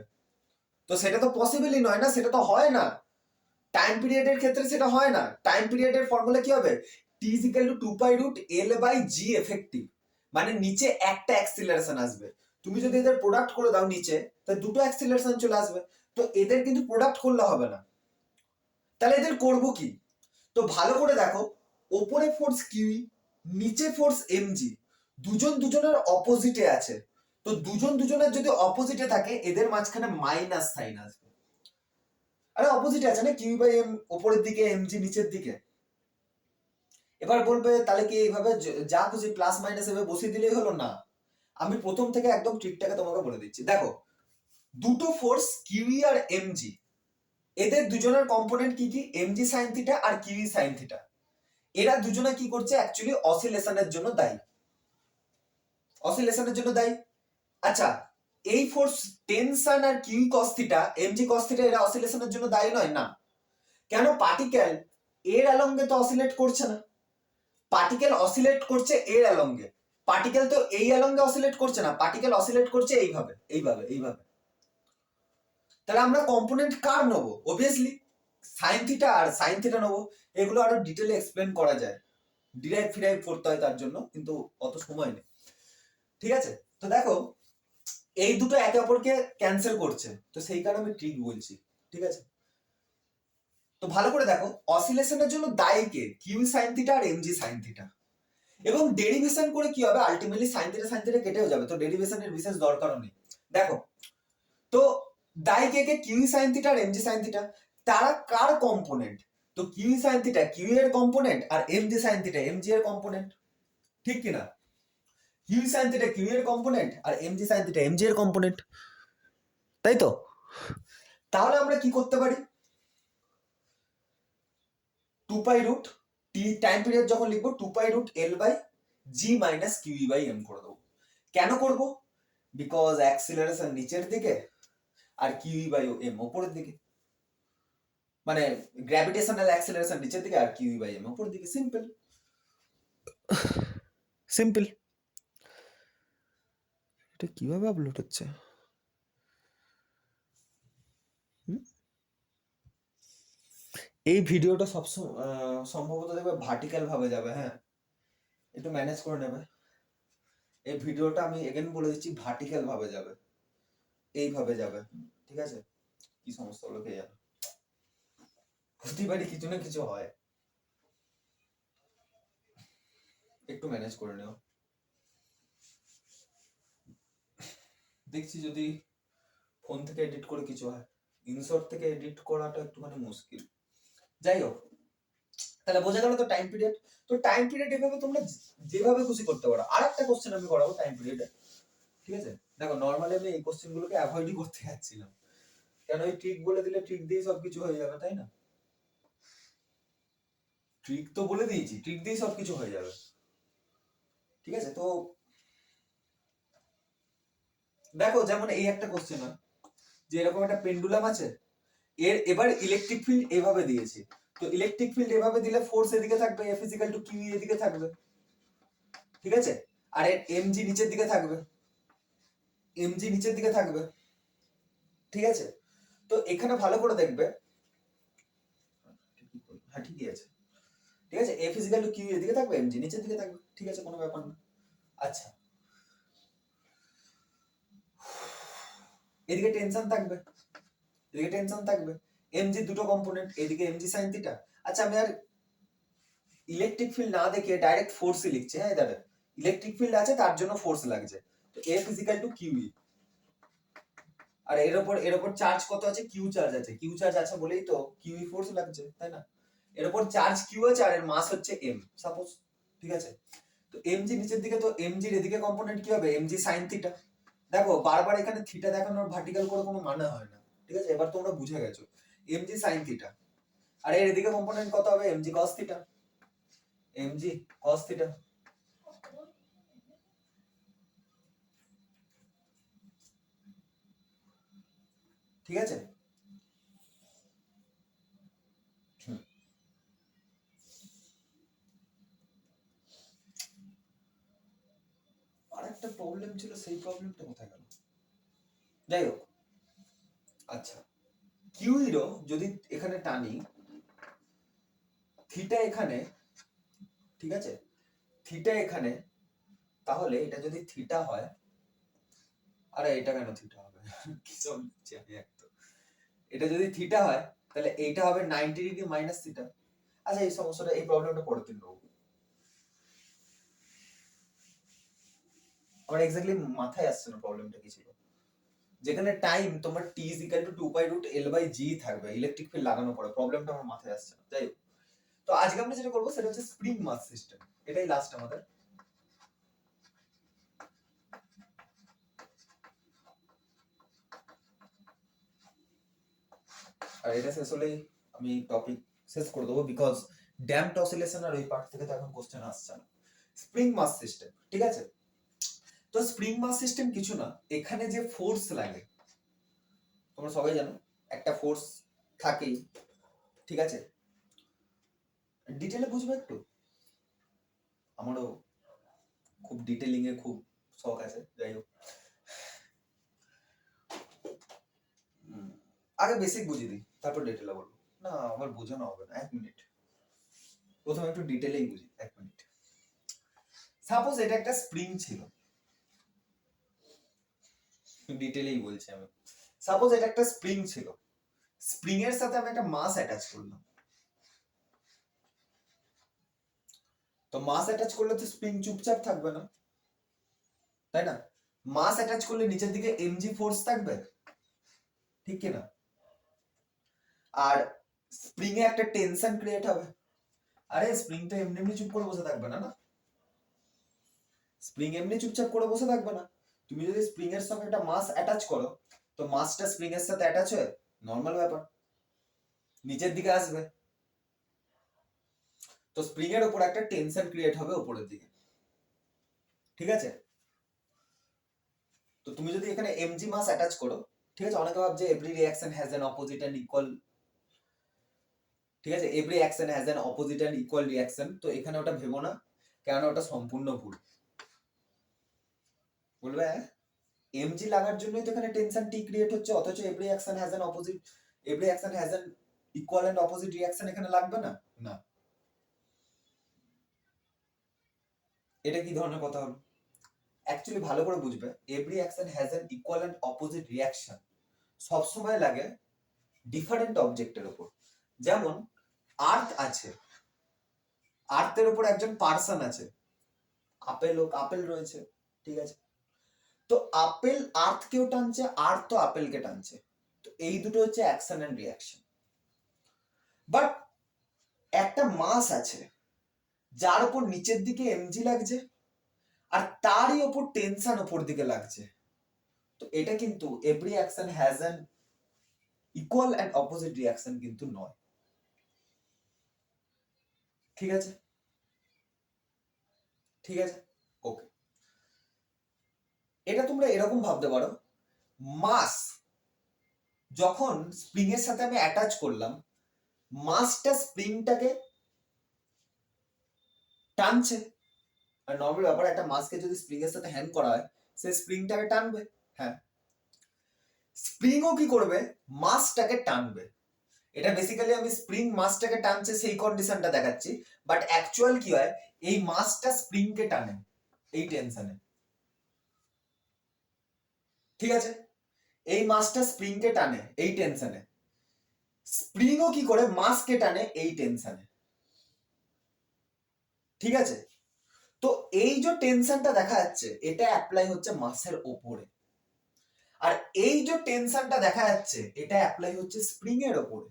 তো সেটা তো পসিবলই নয় না, সেটা তো হয় না। টাইম পিরিয়ডের ক্ষেত্রে সেটা হয় না। টাইম পিরিয়ডের ফর্মুলা কি হবে? T is equal to 2 pi root L by G effective, মানে নিচে একটা অ্যাক্সিলারেশন আসবে। তুমি যদি এদের প্রোডাক্ট করে দাও নিচে, তাহলে দুটো অ্যাক্সিলারেশন চলে আসবে। তো এদের কিন্তু প্রোডাক্ট করলে হবে না, তাহলে এদের করব কি? তো ভালো করে দেখো, ওপরে ফোর্স কিউই, নিচে ফোর্স এমজি, দুজন দুজনের অপোজিটে আছে। তো দুজন দুজনের যদি অপোজিটে থাকে, এদের মাঝখানে মাইনাস সাইন আসবে। আরে অপোজিটে আছে না, কিউ বাই এম উপরের দিকে, এমজি নিচের দিকে। এবার বলবে তাহলে কি এইভাবে যা খুশি প্লাস মাইনাস এভাবে বসিয়ে দিলেই হলো? না, আমি প্রথম থেকে একদম ট্রিকটাকে তোমাকে বলে দিচ্ছি। দেখো, দুটো ফোর্স কিউই আর এমজি, এদের দুজনের কম্পোনেন্ট কি কি? এমজি সাইন থিটা আর কিউই সাইন থিটা। এরা দুজনে কি করছে? অ্যাকচুয়ালি অসিলেশনের জন্য দায়ী, অসিলেশনের জন্য দায়ী। আচ্ছা, এই ফোর্স টেনশন আর QE cos theta, MG cos theta, এরা অসিলেশনের জন্য দায়ী নয়? না। কেন? পার্টিকেল এর অ্যালঙ্গে তো অসিলেট করছে না, পার্টিকেল অসিলেট করছে এর অ্যালঙ্গে। পার্টিকেল তো এই অ্যালঙ্গে অসিলেট করছে না, পার্টিকেল অসিলেট করছে এইভাবে এইভাবে এইভাবে। তাহলে আমরা কম্পোনেন্ট কার নেবো? অবভিয়াসলি সাইন থিটা আর সাইন থিটা নেবো। এগুলো আরো ডিটেইলে এক্সপ্লেন করা যায়, ডিরাইভ ফিরাইভ করতে হয় তার জন্য, কিন্তু অত সময় নেই। ঠিক আছে, তো দেখো এই দুটো একে অপরকে ক্যান্সেল করছে, তো সেই কারণে আমি ট্রিক বলছি। ঠিক আছে, তো ভালো করে দেখো, অসিলেশনের জন্য দায়ী কে? কিউ সাইন থিটা আর এমজি সাইন থিটা। এবং ডেরিভেশন করে কি হবে? আলটিমেটলি সাইন থিটা কেটেও যাবে, তো ডেরিভেশনের বিশেষ দরকারও নেই। দেখো, তো দায়ী কে কে? কিউ সাইন থিটা আর এমজি সাইন থিটা। তারা কার কম্পোনেন্ট? তো কিউ সাইন থিটা কিউ এর কম্পোনেন্ট আর এমজি সাইন থিটা এমজি এর কম্পোনেন্ট, ঠিক কিনা? কিউ সাইন থিটা কিউ এর কম্পোনেন্ট আর এমজি সাইন থিটা এমজি এর কম্পোনেন্ট, তাই তো? তাহলে আমরা কি করতে পারি? Two pi root T time period যখন লিখবো 2 pi root L by G minus QE by M করে দেবো। কেন করব? বিকজ অ্যাক্সিলারেশন নিচের দিকে আর কিউই বাই এম উপরের দিকে, মানে গ্র্যাভিটেশনাল অ্যাক্সিলারেশন নিচের দিকে আর কিউই বাই এম উপরের দিকে। Simple simple. এটা কিভাবে আপলোড হচ্ছে? এই ভিডিওটা সবসময় সম্ভবত দেখবে ভার্টিক্যাল ভাবে যাবে, হ্যাঁ একটু ম্যানেজ করে নেবে। এই ভিডিওটা আমি এগেন বলে দিচ্ছি, ভার্টিক্যাল ভাবে যাবে, এইভাবে যাবে, ঠিক আছে? কি সমস্যা হলো কে জানে, প্রতিবারই কিছু না কিছু হয়, একটু ম্যানেজ করে নিও। দেখছি যদি ফোন থেকে এডিট করে কিছু হয়, ইনশর্ট থেকে এডিট করাটা একটুখানি মুশকিল। যাই হোক, তাহলে বোঝা গেল তো টাইম পিরিয়ড। তো টাইম পিরিয়ড এভাবে তোমরা যেভাবে খুশি করতে পারো। আর একটা কোশ্চেন আমি করাবো টাইম পিরিয়ডে, ঠিক আছে? দেখো নর্মালি আমি এই কোশ্চেন গুলোকে অ্যাভয়েডই করতে যাচ্ছিলাম, কেন এই ট্রিক বলে দিলে ট্রিক দিয়ে সবকিছু হয়ে যাবে, তাই না? ট্রিক তো বলে দিয়েছি, ট্রিক দিয়ে সবকিছু হয়ে যাবে, ঠিক আছে? তো দেখো যেমন এই একটা কোশ্চেন হয় যে এরকম একটা পেন্ডুলাম আছে, এর এবার ইলেকট্রিক ফিল্ড এভাবে দিয়েছে, তো ইলেকট্রিক ফিল্ড এভাবে দিলে ফোর্স এদিকে থাকবে, এফ ইজিক্যাল টু কিউ এদিকে থাকবে, ঠিক আছে? আর এর এমজি নিচের দিকে থাকবে, এমজি নিচের দিকে থাকবে, ঠিক আছে? তো এখানে ভালো করে দেখবে, হ্যাঁ ঠিকই আছে, ঠিক আছে? এফ ইজিক্যাল টু কিউ এদিকে থাকবে, এমজি নিচের দিকে থাকবে, ঠিক আছে, কোনো ব্যাপার না। আচ্ছা, এদিকে টেনশন থাকবে, এদিকে টেনশন থাকবে, এমজি দুটো কম্পোনেন্ট, এদিকে এমজি সাইন থিটা। আচ্ছা আমি আর ইলেকট্রিক ফিল্ড না দেখে ডাইরেক্ট ফোর্সই লিখছি, হ্যাঁ দাদা ইলেকট্রিক ফিল্ড আছে তার জন্য ফোর্স লাগছে, তো এফ ইজিক্যাল টু কিউই। আর এর উপর চার্জ কত আছে? কিউ চার্জ আছে, কিউ চার্জ আছে বলেই তো কিউই ফোর্স লাগছে, তাই না? এর উপর চার্জ কিউ আছে আর এর মাস হচ্ছে এম সাপোজ, ঠিক আছে? তো এমজি নিচের দিকে, তো এমজির এদিকে কম্পোনেন্ট কি হবে? MG sine theta. দেখো বারবার এখানে থিটা দেখানোর ভার্টিক্যাল করে কোনো মানে হয় না, ঠিক আছে? এবার তোমরা বুঝে গেছো, এমজি সাইন থিটা। আর এর এদিকে কম্পোনেন্ট কত হবে? MG cos theta, MG cos theta, ঠিক আছে? আর একটা প্রবলেম ছিল, সেই প্রবলেমটা কোথায় গেল? যাই হোক, আচ্ছা কিউ জিরো যদি এখানে টানি, থিটা এখানে, ঠিক আছে, থিটা এখানে, তাহলে এটা যদি থিটা হয়, আরে এটা কেন থিটা হবে কি সব লিখছি আমি একদম, এটা যদি থিটা হয় তাহলে এইটা হবে 90 ডিগ্রি মাইনাস থিটা। আচ্ছা এই সমস্যাটা, এই প্রবলেমটা পরের দিন নেবো, আমার এক্স্যাক্টলি মাথায় আসছে না প্রবলেমটা কি ছিল। যেখানে টাইম তোমার t is equal to 2 pi root l by g থাকবে, ইলেকট্রিক ফিল্ড লাগানোর পরে, প্রবলেমটা আমার মাথায় আসছে না। যাই হোক, তো আজকে আমরা যেটা করবো সেটা হচ্ছে স্প্রিং মাস সিস্টেম, এটাই লাস্ট আমাদের। আর এটা শেষ হলেই আমি টপিক শেষ করে দেবো, বিকজ ড্যাম্পড অসিলেশন আর ওই পার্ট থেকে তো এখন কোশ্চেন আসছে না। স্প্রিং মাস সিস্টেম, ঠিক আছে? তো স্প্রিং মাস সিস্টেম কিছু না, এখানে যে ফোর্স লাগে তোমরা সবাই জানো, একটা ফোর্স থাকেই, ঠিক আছে? ডিটেলে বুঝবে একটু, আমারও খুব ডিটেলিং এ খুব শখ আছে, যাই হোক আগে বেসিক বুঝিয়ে দিই তারপর ডিটেলে বলবো। না আমার বোঝানো হবে না, 1 মিনিট, প্রথমে একটু ডিটেলেই বুঝি, 1 মিনিট। সাপোজ এটা একটা স্প্রিং ছিল, ডিটেলেই বলছি আমি। সাপোজ এটা একটা স্প্রিং ছিল, স্প্রিং এর সাথে আমি একটা মাস অ্যাটাচ করলাম, তো মাস অ্যাটাচ করলে তো স্প্রিং চুপচাপ থাকবে না, তাই না? মাস অ্যাটাচ করলে নিচের দিকে এমজি ফোর্স থাকবে, ঠিক কি না? আর স্প্রিং এ একটা টেনশন ক্রিয়েট হবে। আরে স্প্রিং তো এমনি এমনি চুপ করে বসে থাকবে না, না স্প্রিং এমনি চুপচাপ করে বসে থাকবে না, তুমি যদি স্প্রিং এর সঙ্গে একটা মাস অ্যাটাচ করো, তো মাসটা স্প্রিং এর সাথে অ্যাটাচ হয়ে নর্মাল ব্যাপার নিচের দিকে আসবে, তো স্প্রিং এর উপর একটা টেনশন ক্রিয়েট হবে উপরের দিকে, ঠিক আছে? তো তুমি যদি এখানে mg মাস অ্যাটাচ করো, ঠিক আছে, অনেকে ভাবছে every reaction has an opposite and equal, ঠিক আছে, every action has an opposite and equal reaction, তো এখানে ওটা ভেবো না, কারণ ওটা সম্পূর্ণ ভুল। বলবে mg লাগার জন্যই তো এখানে টেনশন টি ক্রিয়েট হচ্ছে, অথচ every action has an opposite, every action has an equal and opposite reaction এখানে লাগবে না? না। এটা কি ধরনের কথা হলো? অ্যাকচুয়ালি ভালো করে বুঝবে, every action has an equal and opposite reaction সবসময় লাগে ডিফারেন্ট অবজেক্টের উপর। যেমন আর্থ আছে, আর্থের উপর একজন পার্সন আছে, আপেল রয়েছে, ঠিক আছে, তো আপেল আর্থকেও টানছে, আর্থ তো আপেলকে টানছে, তো এই দুটো হচ্ছে অ্যাকশন এন্ড রিঅ্যাকশন। বাট একটা মাস আছে যার উপর নিচের দিকে এমজি লাগছে আর তারই উপর টেনশন উপর দিকে লাগছে, তো এটা কিন্তু every action has an equal and opposite reaction কিন্তু নয়, ঠিক আছে? ঠিক আছে, ওকে। এটা তোমরা এরকম ভাবতে পারো, মাস যখন স্প্রিং এর সাথে আমি অ্যাটাচ করলাম, মাসটা স্প্রিংটাকে টানছে, আর নর্মাল ব্যাপার, একটা মাসকে যদি স্প্রিং এর সাথে হ্যান্ড করা হয় সে স্প্রিংটাকে টানবে, হ্যাঁ, স্প্রিংও কি করবে, মাসটাকে টানবে। এটা বেসিক্যালি আমি স্প্রিং মাসটাকে টানছে সেই কন্ডিশনটা দেখাচ্ছি, বাট অ্যাকচুয়াল কি হয়, এই মাসটা স্প্রিংকে টানে এই টেনশনে, ঠিক আছে, এই মাসটা স্প্রিংকে টানে এই টেনশনে, স্প্রিংও কি করে মাসকে টানে এই টেনশনে, ঠিক আছে? তো এই যে টেনশনটা দেখা যাচ্ছে এটা অ্যাপ্লাই হচ্ছে মাসের ওপরে, আর এই যে টেনশনটা দেখা যাচ্ছে এটা অ্যাপ্লাই হচ্ছে স্প্রিং এর ওপরে।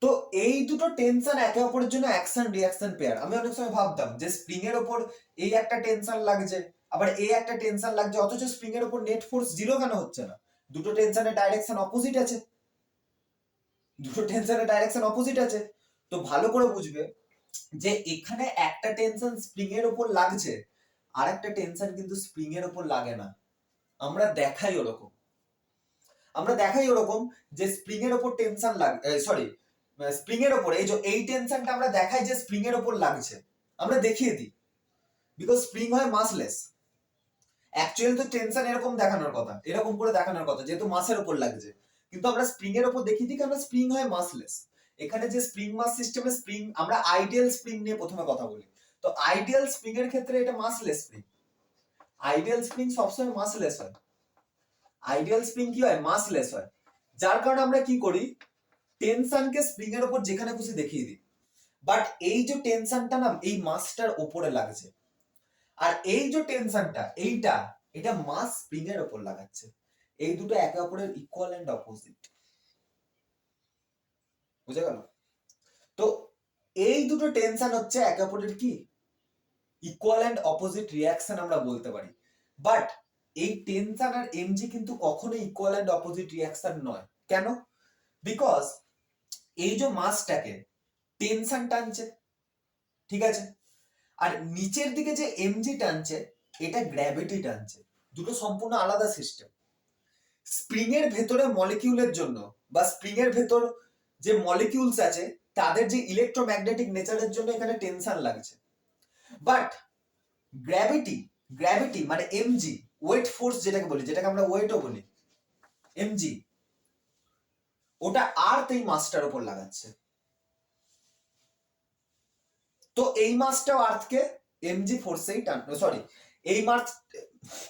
তো এই দুটো টেনশন একে অপরের জন্য অ্যাকশন রিঅ্যাকশন পেয়ার। আমি অনেক সময় ভাবতাম যে স্প্রিং এর ওপর এই একটা টেনশন লাগছে, আবার এই একটা টেনশন লাগছে, অথচ স্প্রিং এর ওপর নেট ফোর্স জিরো কেন হচ্ছে না? দুটো টেনশনের ডাইরেকশন অপোজিট আছে, দুটো টেনশনের ডাইরেকশন অপোজিট আছে। তো ভালো করে বুঝবে যে এখানে একটা টেনশন স্প্রিং এর উপর লাগছে, আর একটা টেনশন কিন্তু স্প্রিং এর উপর লাগে না। আমরা দেখাই ওরকম, আমরা দেখাই ওরকম যে স্প্রিং এর উপর টেনশন সরি, স্প্রিং এর উপর এই যে এই টেনশনটা আমরা দেখাই যে স্প্রিং এর উপর লাগছে, আমরা দেখিয়ে দিই, বিকজ স্প্রিং হয় মাসলেস। অ্যাকচুয়ালি তো টেনশন এরকম দেখানোর কথা, এরকম করে দেখানোর কথা, যেহেতু মাসের উপর লাগছে, কিন্তু আমরা স্প্রিং এর উপর দেখিয়ে দিই, কারণ স্প্রিং হয় মাসলেস। এখানে যে স্প্রিং মাস সিস্টেমে স্প্রিং, আমরা আইডিয়াল স্প্রিং নিয়ে প্রথমে কথা বলি, তো আইডিয়াল স্প্রিং এর ক্ষেত্রে এটা মাসলেস স্প্রিং, আইডিয়াল স্প্রিং সবসময় মাসলেস হয়, আইডিয়াল স্প্রিং কি হয়, মাসলেস হয়, যার কারণে আমরা কি করি, টেনশনকে স্প্রিং এর উপর যেখানে খুশি দেখিয়ে দিই। বাট এই যে টেনশনটা না এই মাসটার উপরে লাগছে, আর এই যে টেনশনটা এইটা, এটা মাস স্প্রিং এর উপর লাগাচ্ছে, এই দুটো একে অপরের ইকুয়াল এন্ড অপোজিট, বুঝে গেল? তো এই দুটো টেনশন হচ্ছে একে অপরের কি, ইকুয়াল এন্ড অপোজিট রিঅ্যাকশন আমরা বলতে পারি। বাট এই টেনশন আর এমজি কিন্তু কখনোই ইকুয়াল এন্ড অপোজিট রিঅ্যাকশন নয়। কেন? বিকজ এই যে মাসটাকে টেনশন টানছে, ঠিক আছে, আর নিচের দিকে যে এমজি টানছে এটা গ্র্যাভিটি টানছে, দুটো সম্পূর্ণ আলাদা সিস্টেম। স্প্রিং এর ভেতরে মলিকিউলের জন্য বা স্প্রিং এর ভেতর যে মলিকিউলস আছে তাদের যে ইলেকট্রোম্যাগনেটিক নেচারের জন্য এখানে টেনশন লাগছে, বাট গ্র্যাভিটি, গ্র্যাভিটি মানে এমজি, ওয়েট ফোর্স যেটাকে বলি, যেটাকে আমরা ওয়েটও বলি, এমজি, ওটা আর্থ এই মাসটার উপর লাগাচ্ছে। তো এই মাসটাও আর্থকে এমজি ফোর্সেই টানবে, সরি, এই মাস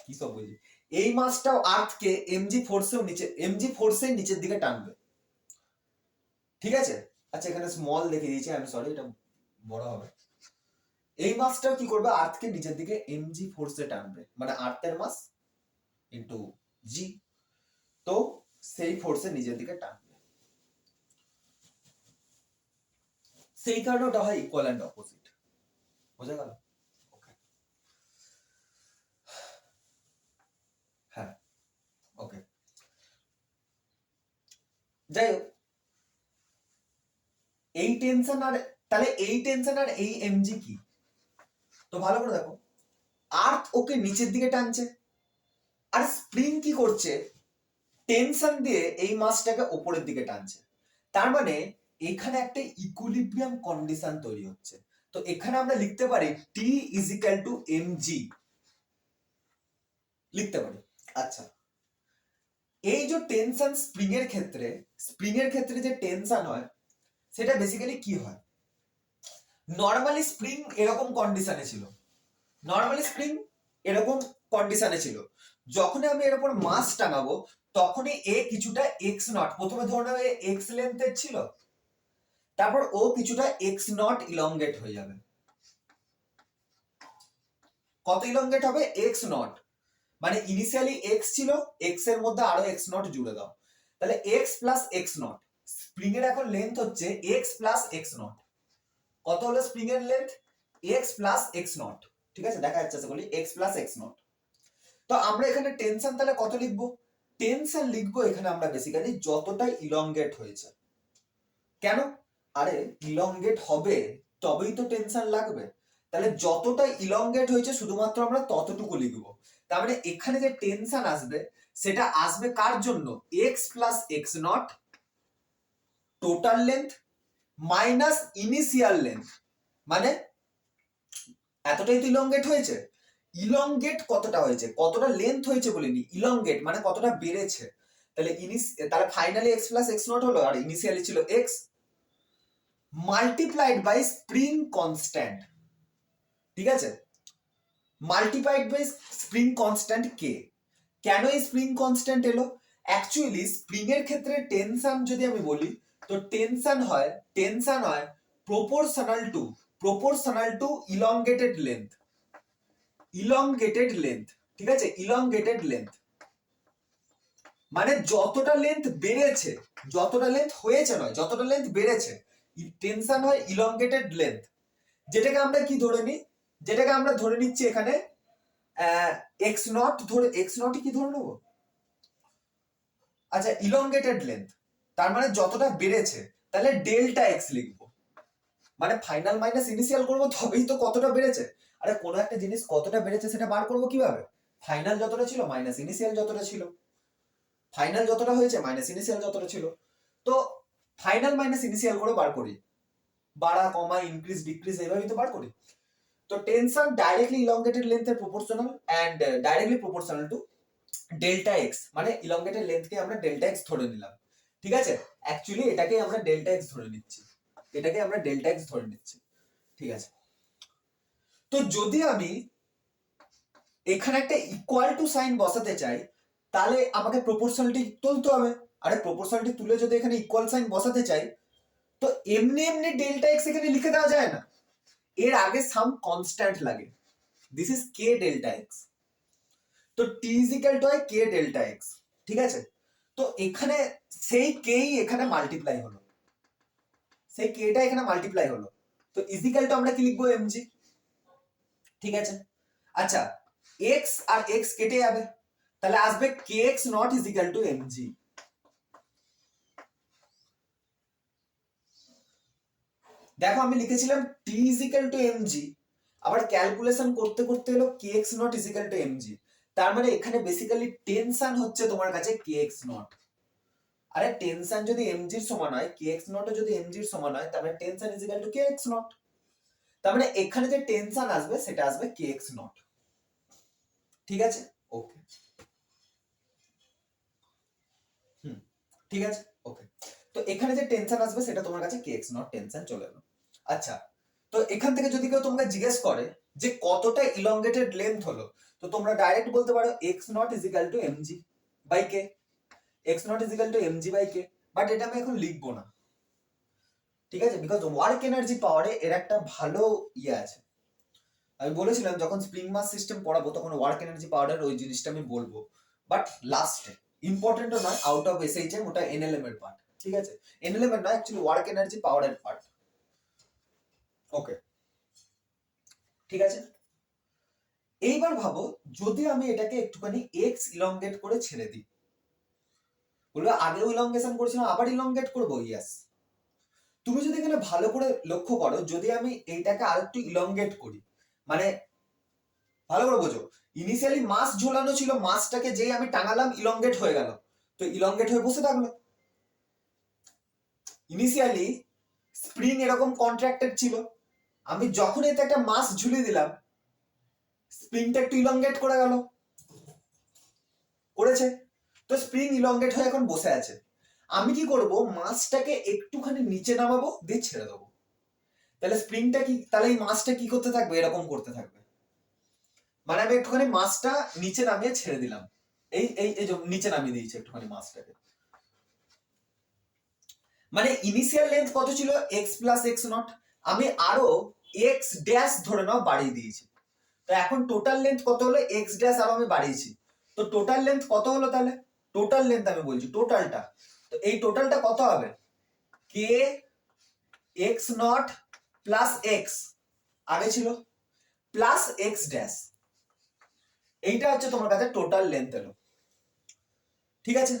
কি সব বলি, এই মাসটাও আর্থকে এমজি ফোর্সেও নিচে, এমজি ফোর্সেই নিচের দিকে টানবে, ঠিক আছে? আচ্ছা এখানে স্মল দেখে দিয়েছি, আমি সরি, এটা বড় হবে। এই মাসটাও কি করবে, আর্থকে নিচের দিকে এমজি ফোর্সে টানবে, মানে আর্থের মাস ইনটু জি, তো সেই ফোর্সে নিজের দিকে টানবে, সেই কারণে ওটা হয় ইকুয়াল এন্ড অপোজিট, বোঝা গেল? ওকে, হ্যাঁ, ওকে, যাই হোক, এই টেনশন আর তাহলে এই টেনশন আর এই এমজি কি? তো ভালো করে দেখো, আর্থ ওকে নিচের দিকে টানছে, আর স্প্রিং কি করছে, টেনশন দিয়ে এই মাসটাকে উপরের দিকে টানছে। তার মানে এখানে একটা ইকুইলিব্রিয়াম কন্ডিশন তৈরি হচ্ছে। তো এখানে আমরা লিখতে পারি T is equal to M G, লিখতে পারি। আচ্ছা, এই যে টেনশন স্প্রিং এর ক্ষেত্রে যে টেনশন হয় সেটা বেসিক্যালি কি হয়, নর্মালি স্প্রিং এরকম কন্ডিশনে ছিল, যখন আমি এর উপর মাস টাঙাবো তখনই এ কিছুটা এক্স নট, প্রথমে ধরে নাও এক্স লেন্থের ছিল, তারপর ও কিছুটা এক্স নট ইলংগেট হয়ে যাবে। কত ইলংগেট হবে? এক্স নট, মানে ইনিশিয়ালি এক্স ছিল, এক্স এর মধ্যে আরো এক্স নট জুড়ে দাও, তাহলে x plus x not. Spring এর এখন লেন্থ হচ্ছে এক্স প্লাস এক্স নট। কত হলো স্প্রিং এর length? X plus x not. ঠিক আছে, দেখা যাচ্ছে সেগুলি এক্স প্লাস এক্স নট। তো আমরা এখানে টেনশন তাহলে কত লিখবো? টেনশন লিখবো এখানে আমরা বেসিক্যালি যতটা ইলংগেট হয়েছে। কেন? আরে ইলংগেট হবে তবেই তো টেনশন লাগবে, তাহলে যতটা ইলংগেট হয়েছে শুধুমাত্র আমরা ততটুকু লিখবো। তার মানে এখানে যে টেনশন আসবে সেটা আসবে কার জন্য? X plus x not total length minus initial length, মানে এতটাই তো ইলংগেট হয়েছে। ইলংগেট কতটা হয়েছে, কতটা লেন্থ হয়েছে বলিনি, ইলংগেট মানে কতটা বেড়েছে। তাহলে finally x plus x nought হলো, আর ইনিশিয়ালি ছিল x, multiplied by spring constant. ঠিক আছে, মাল্টিপ্লাইড বাই স্প্রিং কনস্ট্যান্ট কে। কেন এই স্প্রিং কনস্ট্যান্ট এলো? অ্যাকচুয়ালি স্প্রিং এর ক্ষেত্রে টেনশন যদি আমি বলি তো টেনশন হয় প্রপোর্শনাল টু ইলংগেটেড লেন্থ। ঠিক আছে, ইলংগেটেড লেন্থ মানে যতটা লেন্থ বেড়েছে, যতটা লেন্থ হয়েছে নয়, যতটা লেন্থ বেড়েছে, টেনশন হয় ইলংগেটেড লেন্থ। যেটাকে আমরা কি ধরে নিই, যেটাকে আমরা ধরে নিচ্ছি এখানে এক্স নট, ধরে এক্স নট কি ধরে নেবো? আচ্ছা, ইলংগেটেড লেন্থ তার মানে যতটা বেড়েছে, তাহলে ডেল্টা এক্স লিখবো, মানে ফাইনাল মাইনাস ইনিশিয়াল করবো তবেই তো কতটা বেড়েছে। আরে কোনো একটা জিনিস কতটা বেড়েছে সেটা বার করবো কিভাবে? ফাইনাল যতটা ছিল মাইনাস ইনিশিয়াল যতটা ছিল, ফাইনাল যতটা হয়েছে মাইনাস ইনিশিয়াল যতটা ছিল। তো ফাইনাল মাইনাস ইনিশিয়াল করে বার করি, বাড়া কমা ইনক্রিজ ডিক্রিজ এইভাবেই তো বার করি। তো টেনশন ডাইরেক্টলি ইলংগেটেড লেন্থের proportional and directly proportional to delta X, মানে ইলংগেটেড লেন্থকে আমরা ডেল্টা এক্স ধরে নিলাম। ঠিক আছে, অ্যাকচুয়ালি এটাকে আমরা ডেল্টা এক্স ধরে নিচ্ছি, ঠিক আছে। তো যদি আমি এখানে একটা ইকুয়াল টু সাইন বসাতে চাই তাহলে আমাকে প্রপোর্শনালিটি তুলতে হবে। আরে প্রপোর্শনালিটি তুলে যদি এখানে ইকুয়াল সাইন বসাতে চাই তো এমনি এমনি ডেল্টা এক্স এখানে লিখে দেওয়া যায় না, এর আগে সাম কনস্ট্যান্ট লাগে। This is K delta X. তো T is equal to K delta X. ঠিক আছে, তো এখানে সেই কেই এখানে মাল্টিপ্লাই হলো, সেই কেটা এখানে মাল্টিপ্লাই হলো, তো ইজিক্যাল টু আমরা কি লিখবো? এমজি। ঠিক আছে, আচ্ছা এক্স আর এক্স কেটে যাবে, তাহলে আসবে K x nought is equal to MG. দেখো আমি লিখেছিলাম T is equal to MG, আবার ক্যালকুলেশন করতে করতে হলো K x nought is equal to MG. তার মানে এখানে বেসিক্যালি টেনশন হচ্ছে তোমার কাছে কে এক্স নট। আরে টেনশন যদি এমজির সমান হয়, কে এক্স নট যদি এমজির সমান হয়, তার মানে tension is equal to K x not. তার মানে এখানে যে টেনশন আসবে সেটা আসবে কে এক্স নট। ঠিক আছে, ওকে, ঠিক আছে, ওকে। তো এখানে যে টেনশন আসবে সেটা তোমার কাছে কে এক্স নট টেনশন চলে এলো। আচ্ছা, তো এখান থেকে যদি কেউ তোমাকে জিজ্ঞেস করে যে কতটা ইলংগেটেড লেন্থ হলো, তো তোমরা ডাইরেক্ট বলতে পারো x nought is equal to mg by k, x nought is equal to mg by k. But এটা আমি এখন লিখবো না, ঠিক আছে, বিকজ ওয়ার্ক এনার্জি পাওয়ারে এর একটা ভালো ইয়ে আছে। আমি বলেছিলাম যখন স্প্রিং মাস সিস্টেম পড়াবো তখন ওয়ার্ক এনার্জি পাওয়ারের ওই জিনিসটা আমি বলবো, বাট লাস্টে, ইম্পর্টেন্টও নয়, আউট অফ এসএইচএম, ওটা এনএলএম এর পার্ট। ঠিক আছে, এনএলএম এর নয়, অ্যাকচুয়ালি ওয়ার্ক এনার্জি পাওয়ারের পার্ট। ওকে, ঠিক আছে। এইবার ভাবো যদি আমি এটাকে একটুখানি এক্স ইলংগেট করে ছেড়ে দিই, বলবে আগেও ইলংগেশন করেছিলাম আবার ইলংগেট করবো, ইয়েস। তুমি যদি এখানে ভালো করে লক্ষ্য করো, যদি আমি এইটাকে আরেকটু ইলংগেট করি, মানে ভালো করে বোঝো, ইনিশিয়ালি মাস ঝোলানো ছিল, মাসটাকে যেই আমি টাঙালাম ইলংগেট হয়ে গেল, তো ইলংগেট হয়ে বসে থাকলো। ইনিশিয়ালি স্প্রিং এরকম কন্ট্রাক্টেড ছিল, আমি যখন এতে একটা মাস ঝুলিয়ে দিলাম, স্প্রিংটা একটু ইলংগেট করে গেল, করেছে, তো স্প্রিং ইলংগেট হয়ে এখন বসে আছে। আমি কি করব, মাসটাকে একটুখানি নিচে নামাবো, দিয়ে ছেড়ে দেবো, তাহলে স্প্রিংটা কি, তাহলে এই মাসটা কি করতে থাকবে, এরকম করতে থাকবে। মানে আমি একটুখানি মাসটা নিচে নামিয়ে ছেড়ে দিলাম, এই এই এই যে নিচে নামিয়ে দিয়েছি একটুখানি মাসটাকে। মানে ইনিশিয়াল লেন্থ কত ছিল, এক্স প্লাস এক্স নট, আমি আরো এক্স ড্যাশ ধরে নাও বাড়িয়ে দিয়েছি, তো এখন টোটাল লেন্থ কত হলো, এক্স ড্যাশ আরো আমি বাড়িয়েছি, তো টোটাল লেন্থ কত হলো, তাহলে টোটাল লেন্থ আমি বলছি টোটালটা, তো এই টোটালটা কত হবে, কে এক্স নট প্লাস এক্স আগে ছিল প্লাস এক্স ড্যাশ, এইটা হচ্ছে তোমার কাছে টোটাল লেন্থ এলো। ঠিক আছে,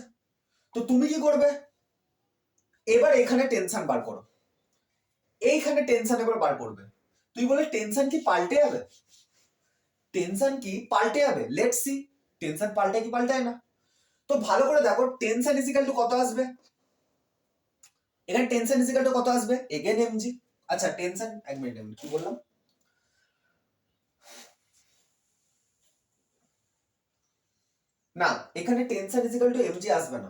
তো তুমি কি করবে, এবার এখানে টেনশন বার করো, এইখানে টেনশন এবার বার করবে। তুই বলে টেনশন কি পাল্টে যাবে, টেনশন কি পাল্টে যাবে, লেটস সি, টেনশন পাল্টে কি পাল্টায় না। তো ভালো করে দেখো, টেনশন ইজ ইকুয়াল টু কত আসবে, এখানে টেনশন ইজ ইকুয়াল টু কত আসবে, এগেন এমজি। আচ্ছা টেনশন, এক মিনিট কি বললাম, না এখানে tension is equal to MG আসবে না।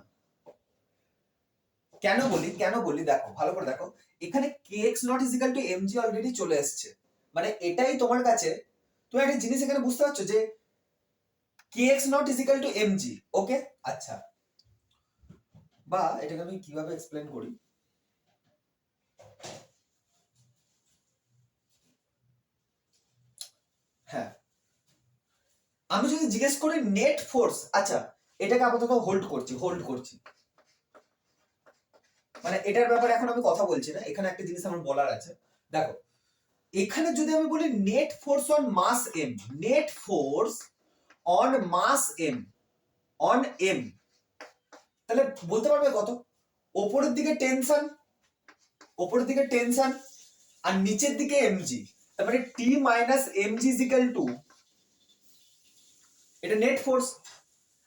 কেন বলি, কেন বলি, দেখো ভালো করে দেখো, এখানে kx not is equal two mg already চলে এসেছে, মানে এটাই তোমার কাছে, তুমি একটা জিনিস এখানে বুঝতে পারছো যে kx not is equal two mg। ওকে, আচ্ছা, বা এটাকে আমি কিভাবে এক্সপ্লেন করি, হ্যাঁ, আমি যদি জিজ্ঞেস করি নেট ফোর্স, আচ্ছা এটাকে আপাতত হোল্ড করছি, হোল্ড করছি, মানে এটার ব্যাপারে এখন আমি কথা বলছি না, এখানে একটা জিনিস আমার বলার আছে। দেখো এখানে যদি আমি বলি net force on mass m, net force on mass m, on m, তাহলে বলতে পারবে কত, ওপরের দিকে টেনশন, ওপরের দিকে টেনশন, আর নিচের দিকে এমজি, তার মানে T minus MG is equal to, এটা নেট ফোর্স,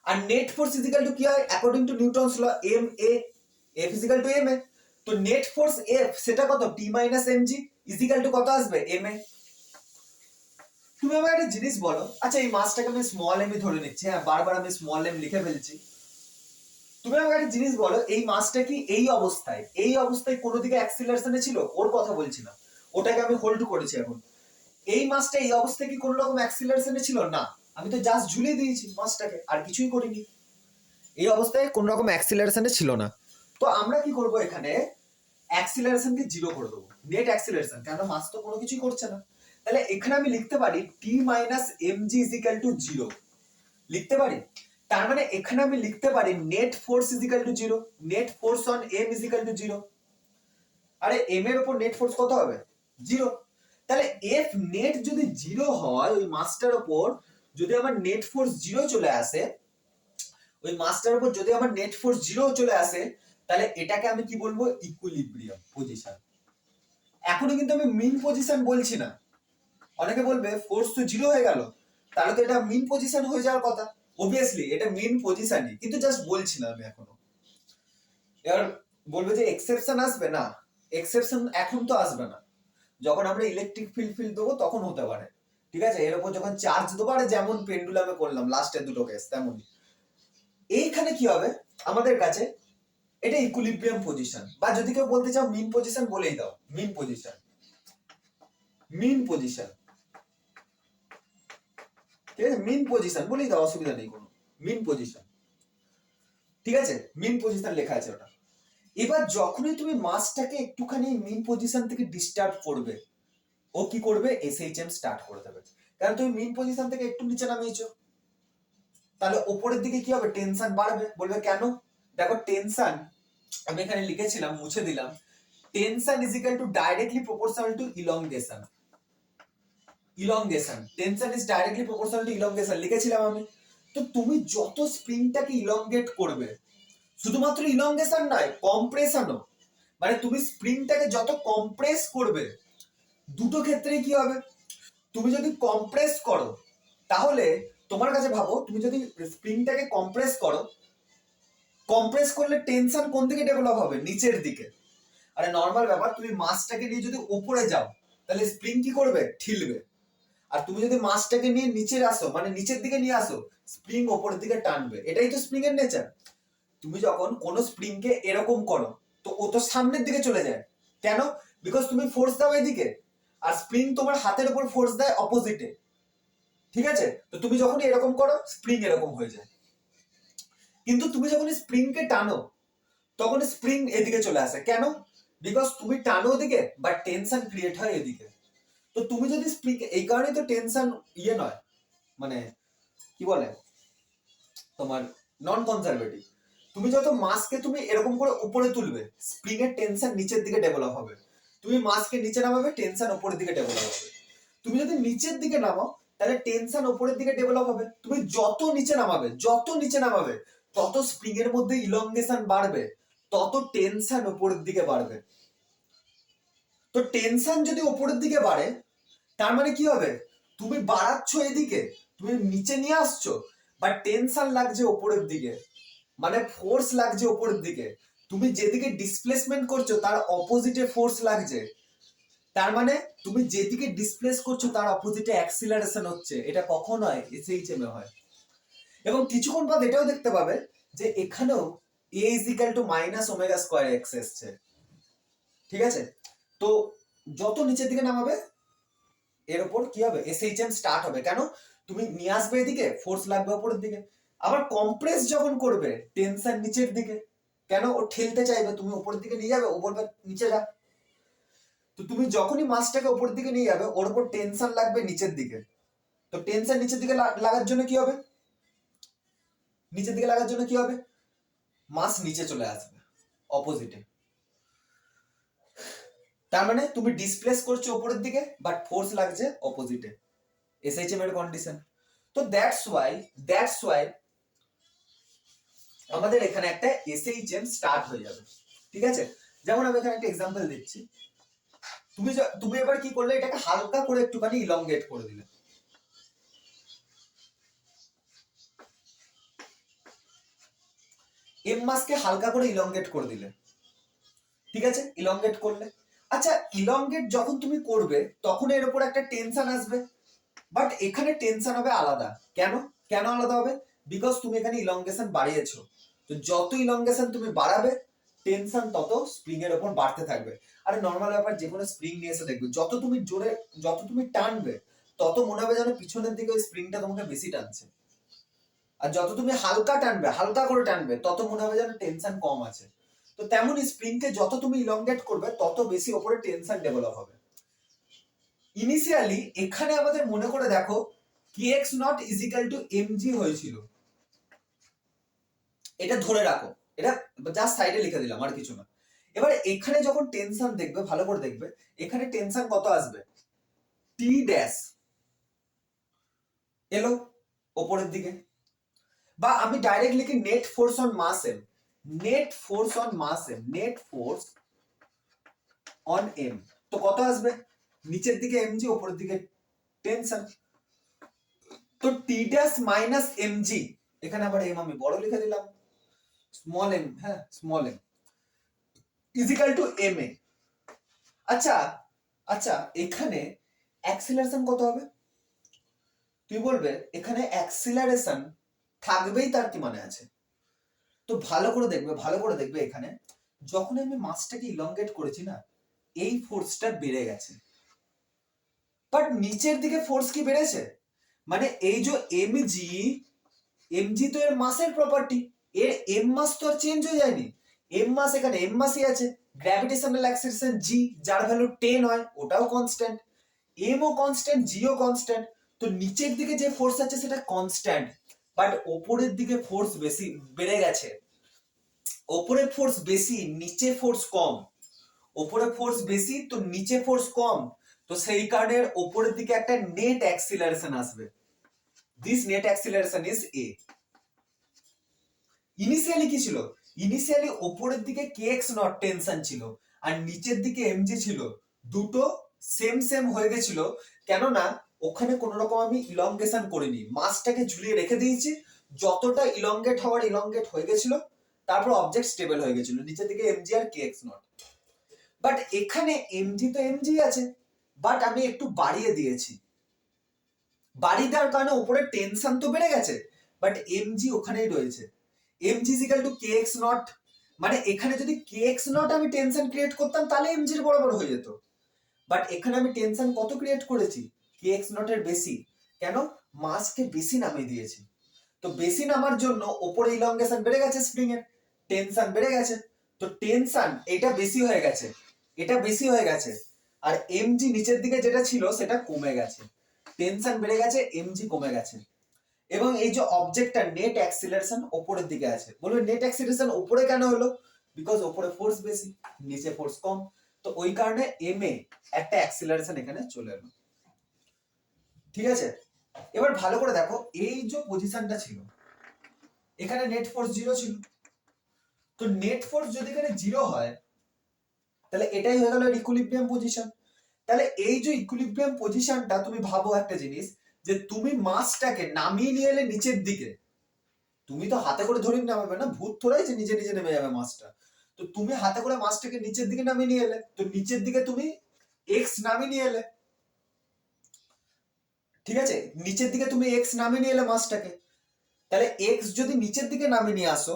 আর net force is equal to কি হয়, according to Newton's law, M A, F is equal to M A, তো নেট ফোর্স এফ সেটা কত, T minus MG is equal to কত আসবে, এম এ। তুমি আমাকে একটা জিনিস বলো, আচ্ছা এই মাসটাকে আমি স্মল এম ধরে নিচ্ছি, হ্যাঁ বারবার আমি স্মল এম লিখে ফেলছি, তুমি আমাকে একটা জিনিস বলো, এই মাসটা কি এই অবস্থায়, এই অবস্থায় কোনো দিকে অ্যাক্সিলারেশনে ছিল, ওর কথা বলছি না, ওটাকে আমি হোল্ড করেছি এখন, এই মাসটা এই অবস্থায় কি কোনো রকম অ্যাক্সিলারেশনে ছিল না, আমি তো জাস্ট ঝুলিয়ে দিয়েছি মাসটাকে, আর কিছুই করিনি, এই অবস্থায় কোনো রকম অ্যাক্সিলারেশনে ছিল না, তো আমরা কি করব, এখানে অ্যাক্সিলারেশনকে জিরো করে দেবো, নেট অ্যাক্সিলারেশন, কেন মাস তো কোনো কিছুই করছে না, তাহলে এখানে আমি লিখতে পারি T minus MG is equal to zero, লিখতে পারি, তার মানে এখানে আমি লিখতে পারি net force is equal to zero, net force on M is equal to zero, আরে এম এর উপর নেট ফোর্স কত হবে, জিরো, তাহলে এফ নেট যদি জিরো হয়, ওই মাসটার উপর যদি আমার নেট ফোর্স জিরো চলে আসে, ওই মাসটার উপর যদি আমার নেট ফোর্স জিরো চলে আসে, তাহলে এটাকে আমি কি বলবো, ইকুইলিব্রিয়াম পজিশন। এখনো কিন্তু আমি মিন পজিশন বলছি না, অনেকে বলবে ফোর্স তো জিরো হয়ে গেল, তাহলে তো এটা মিন পজিশন হয়ে যাওয়ার কথা, অবভিয়াসলি এটা মিন পজিশনই, কিন্তু জাস্ট বলছি না আমি এখনো। এবার বলবে যে এক্সেপশন আসবে, না এক্সেপশন এখন তো আসবে না, যখন আমরা ইলেকট্রিক ফিল্ড দেবো তখন হতে পারে, ঠিক আছে, এর উপর যখন চার্জ দেবো, আর যেমন পেন্ডুলামে করলাম লাস্টের দুটো কেস তেমনই, এইখানে কি হবে আমাদের কাছে, এটা ইকুইলিব্রিয়াম পজিশন, বা যদি কেউ বলতে চাও মিন পজিশন বলেই দাও, মিন পজিশন, মিন পজিশন, ঠিক আছে, মিন পজিশন বলেই দাও, অসুবিধা নেই কোনো, মিন পজিশন, ঠিক আছে, মিন পজিশন লেখা আছে ওটা। এবার যখনই তুমি মাসটাকে একটুখানি মিন পজিশন থেকে ডিস্টার্ব করবে, ও কি করবে, এসএইচএম স্টার্ট করে দেবে, কারণ তুমি মিন পজিশন থেকে একটু নিচে নামিয়েছো, তাহলে উপরের দিকে কি হবে, টেনশন বাড়বে, বলবে কেন, দেখো টেনশন আমি এখানে লিখেছিলাম, মুছে দিলাম, tension is equal two directly proportional two elongation, elongation, tension is directly proportional two elongation লিখেছিলাম আমি। তো তুমি যত স্প্রিংটাকে ইলংগেট করবে, শুধুমাত্র ইলংগেশন নয়, কম্প্রেশনও, মানে তুমি স্প্রিংটাকে যত কম্প্রেস করবে, দুটো ক্ষেত্রেই কি হবে, তুমি যদি কম্প্রেস করো তাহলে তোমার কাছে ভাবো, তুমি যদি স্প্রিংটাকে কম্প্রেস করো, কম্প্রেস করলে টেনশন কোন দিকে ডেভেলপ হবে, নিচের দিকে। আরে নর্মাল ব্যাপার, তুমি মাসটাকে নিয়ে যদি উপরে যাও তাহলে স্প্রিং কি করবে, ঠিলবে। আর তুমি যদি মাসটাকে নিয়ে নিচে আসো, মানে নিচের দিকে নিয়ে আসো, স্প্রিং ওপরের দিকে টানবে। এটাই তো স্প্রিং এর নেচার। তুমি যখন কোন স্প্রিং কে এরকম করো তো ও তো সামনের দিকে চলে যায়। কেন? বিকজ তুমি ফোর্স দাও এদিকে, আর স্প্রিং তোমার হাতের উপর ফোর্স দেয় অপোজিটে। ঠিক আছে, তো তুমি যখন এরকম করো স্প্রিং এরকম হয়ে যায়। কিন্তু তুমি যখন স্প্রিং কে টানো তখন স্প্রিং এদিকে চলে আসে। কেন? বিকজ তুমি টানো ওদিকে, বাট টেনশন ক্রিয়েট হয় এদিকে। তো তুমি যদি স্প্রিং, এই কারণে তো টেনশন ইয়ে নয়, মানে কি বলে তোমার, নন কনজারভেটিভ। তুমি যত মাসকে তুমি এরকম করে উপরে তুলবে, স্প্রিং এর টেনশন নিচের দিকে ডেভেলপ হবে। তুমি মাসকে নিচে নামাবে, টেনশন উপরের দিকে ডেভেলপ হবে। তুমি যদি নিচের দিকে নামাও তাহলে টেনশন উপরের দিকে ডেভেলপ হবে। তুমি যত নিচে নামাবে, যত নিচে নামাবে, তত স্প্রিং এর মধ্যে ইলংগেশন বাড়বে, তত টেনশন উপরের দিকে বাড়বে। তো টেনশন যদি উপরের দিকে বাড়ে, তার মানে কি হবে, তুমি বাড়াচ্ছ এদিকে, তুমি নিচে নিয়ে আসছো, বাট টেনশন লাগছে উপরের দিকে, মানে ফোর্স লাগছে উপরের দিকে। তুমি যেদিকে ডিসপ্লেসমেন্ট করছো তার অপোজিটে ফোর্স লাগছে। তার মানে তুমি যেদিকে ডিসপ্লেস করছো তার অপোজিটে অ্যাক্সিলারেশন হচ্ছে। এটা কখন হয়, এসএইচএম এ হয়। এবং কিছুক্ষণ বাদ এটাও দেখতে পাবে যে এখানেও a is equal to minus omega square x এসছে। ঠিক আছে, তো যত নিচের দিকে নামাবে এর উপর কি হবে, এসএইচএম স্টার্ট হবে। কেন? তুমি নিয়ে আসবে এদিকে, ফোর্স লাগবে উপরের দিকে। আবার কম্প্রেস যখন করবে, টেনশন নিচের দিকে। কেন? ও ঠেলতে চাইবে, তুমি উপরের দিকে নিয়ে যাবে, উপর নিচে যা। তো তুমি যখনই মাছটাকে উপরের দিকে নিয়ে যাবে, ওর উপর টেনশন লাগবে নিচের দিকে। তো টেনশন নিচের দিকে লাগার জন্য কি হবে, নিচের দিকে লাগার জন্য কি হবে, মাস নিচে চলে আসবে অপোজিটে। তার মানে তুমি ডিসপ্লেস করছো উপরের দিকে, বাট ফোর্স লাগছে অপোজিটে, এসএইচএম এর কন্ডিশন। তো দ্যাটস ওয়াই আমাদের এখানে একটা এসএইচএম স্টার্ট হয়ে যাবে। ঠিক আছে, যেমন আমি এখানে একটা এক্সাম্পল দিচ্ছি। তুমি এবার কি করলে, এটাকে হালকা করে একটুখানি ইলংগেট করে দিলে। এম মাসকে হালকা করে ইলংগেট করে দিলে। ঠিক আছে, ইলংগেট করলে, আচ্ছা ইলংগেট যখন তুমি করবে তখন এর উপর একটা টেনশন আসবে, বাট এখানে টেনশন হবে আলাদা। কেন? কেন আলাদা হবে? বিকজ তুমি এখানে ইলংগেশন বাড়িয়েছো। তো যত ইলংগেশন তুমি বাড়াবে, টেনশন তত স্প্রিং এর উপর বাড়তে থাকবে। আরে নর্মাল ব্যাপার, যে কোনো স্প্রিং নিয়ে এসে দেখবে, যত তুমি জোরে, যত তুমি টানবে, তত মনে হবে যেন পিছনের দিকে ওই স্প্রিংটা তোমাকে বেশি টানছে। আর যত তুমি হালকা টানবে, হালকা করে টানবে, তত মনে হবে যেন টেনশন কম আছে। তো তেমনই স্প্রিংকে যত তুমি ইলংগেট করবে, তত বেশি ওপরে টেনশন ডেভেলপ হবে। ইনিশিয়ালি এখানে আমাদের মনে করে দেখো, kx not is equal two mg হয়েছিল। এটা ধরে রাখো, এটা জাস্ট সাইডে লিখে দিলাম, আর কিছু না। এবার এখানে যখন টেনশন দেখবে, ভালো করে দেখবে, এখানে টেনশন কত আসবে, t ড্যাশ এলো ওপরের দিকে। বা আমি ডাইরেক্ট লিখি net force on mass m, net force on mass m, net force on m. তো কত আসবে, নিচের দিকে mg, ওপরের দিকে টেনশন। তো টি ড্যাশ মাইনাস mg, এখানে আবার m আমি বড় লিখে দিলাম, স্মল m, হ্যাঁ small m, is equal to ma। আচ্ছা আচ্ছা, এখানে অ্যাক্সিলারেশন কত হবে? তুই বলবে এখানে অ্যাক্সিলারেশন থাকবেই, তার কি মানে আছে? তো ভালো করে দেখবে, ভালো করে দেখবে, এখানে যখন আমি মাসটাকে ইলংগেট করেছি না, এই ফোর্সটা বেড়ে গেছে, বাট নিচের দিকে ফোর্স কি বেড়েছে? মানে এই যে এমজি, এমজি তো এর মাসের প্রপার্টি, এর এম মাস তো আর চেঞ্জ হয়ে যায়নি। এম মাস এখানে এম মাসই আছে। গ্র্যাভিটেশনাল অ্যাক্সিলারেশন জি, যার ভ্যালু 10 হয়, ওটাও কনস্ট্যান্ট। এম ও কনস্ট্যান্ট, জি ও কনস্ট্যান্ট। তো নিচের দিকে যে ফোর্স আছে সেটা কনস্ট্যান্ট, বাট ওপরের দিকে ফোর্স বেশি বেড়ে গেছে। ওপরে ফোর্স বেশি, নিচে ফোর্স কম। ওপরে ফোর্স বেশি তো নিচে ফোর্স কম, তো সেই কারণে ওপরের দিকে একটা নেট অ্যাক্সিলারেশন আসবে। This net acceleration is A. Initially কি ছিল? ইনিশিয়ালি ওপরের দিকে kx নট টেনশন ছিল, আর নিচের দিকে এমজি ছিল, দুটো সেম সেম হয়ে গেছিল। কেননা ওখানে কোন রকম আমি ইলংগেশন করিনি, মাসটাকে ঝুলিয়ে রেখে দিয়েছি, যতটা ইলংগেট হওয়ার ইলংগেট হয়ে গেছিল, তারপর অবজেক্ট স্টেবল হয়ে গেছিল, নিচের দিকে এমজি আর কে এক্স নট। বাট এখানে এমজি তো এমজি আছে, বাট আমি একটু বাড়িয়ে দিয়েছি, বাড়িয়ে দেওয়ার কারণে উপরে টেনশন তো বেড়ে গেছে, বাট এমজি ওখানেই রয়েছে। MG is equal to K x not, মানে এখানে যদি কে এক্স নট আমি টেনশন ক্রিয়েট করতাম তাহলে এমজির বরাবর হয়ে যেত, বাট এখানে আমি টেনশন কত ক্রিয়েট করেছি, কে এক্স নট এর বেশি। কেন? মাসকে বেশি নামিয়ে দিয়েছি, তো বেশি নামার জন্য ওপরে ইলংগেশন বেড়ে গেছে, স্প্রিং এর টেনশন বেড়ে গেছে, তো টেনশন এটা বেশি হয়ে গেছে, এটা বেশি হয়ে গেছে, আর এমজি নিচের দিকে যেটা ছিল সেটা কমে গেছে, টেনশন বেড়ে গেছে, এমজি কমে গেছে। এবং এই যে অবজেক্টটা নেট অ্যাক্সিলারেশন উপরের দিকে আছে, বলবে নেট অ্যাক্সিলারেশন উপরে কেন হলো, বিকজ উপরে ফোর্স বেশি, নিচে ফোর্স কম, তো ওই কারণে এম এ একটা অ্যাক্সিলারেশন এখানে চলে এলো। ঠিক আছে, এবার ভালো করে দেখো, এই যে পজিশনটা ছিল এখানে নেট ফোর্স জিরো ছিল, তো নেট ফোর্স যদি এখানে জিরো হয় তাহলে এটাই হয়ে গেল ইকুইলিব্রিয়াম পজিশন। তাহলে এই যে ইকুইলিব্রিয়াম পজিশনটা, তুমি ভাবো একটা জিনিস, যে তুমি মাসটাকে নামিয়ে নিয়ে এলে নিচের দিকে, তুমি তো হাতে করে ধরে নামাবে না, ভূত থোড়াই যে নিজে নিজে নেমে যাবে মাছটা, তো তুমি হাতে করে মাছটাকে নিচের দিকে নামিয়ে নিয়ে এলে, তো নিচের দিকে তুমি এক্স নামিয়ে নিয়ে এলে, ঠিক আছে, নিচের দিকে তুমি এক্স নামিয়ে নিয়ে এলে মাছটাকে, তাহলে এক্স যদি নিচের দিকে নামিয়ে নিয়ে আসো,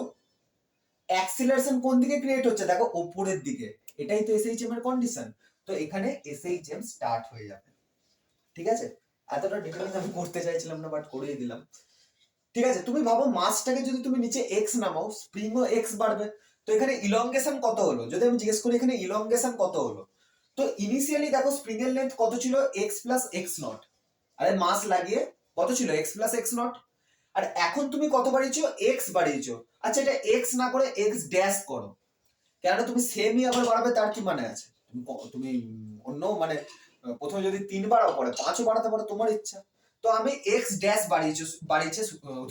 অ্যাক্সিলারেশন কোন দিকে ক্রিয়েট হচ্ছে, দেখো উপরের দিকে, এটাই তো এসএইচএম এর কন্ডিশন, তো এখানে এসএইচএম স্টার্ট হয়ে যাবে। ঠিক আছে, এতটা ডিটেইলস আমি করতে চাইছিলাম না, বাট করেই দিলাম। ঠিক আছে, তুমি ভাবো মাসটাকে যদি তুমি নিচে এক্স নামাও, স্প্রিংও এক্স বাড়বে, তো এখানে ইলংগেশন কত হলো, যদি আমি জিজ্ঞেস করি এখানে ইলংগেশন কত হলো, তো ইনিশিয়ালি দেখো স্প্রিং এর লেন্থ কত ছিল, এক্স প্লাস এক্স নট, আরে মাস লাগিয়ে কত ছিল, এক্স প্লাস এক্স নট, আর এখন তুমি কত বাড়িয়েছো, এক্স বাড়িয়েছো। আচ্ছা, এটা এক্স না করে এক্স ড্যাশ করো, কেন তুমি সেমই আবার বাড়াবে, তার কি মানে আছে, তুমি অন্য মানে প্রথমে যদি 3 বাড়াও পরে 5ও বাড়াতে পারো, তোমার ইচ্ছা। তো আমি এক্স ড্যাশ বাড়িয়েছে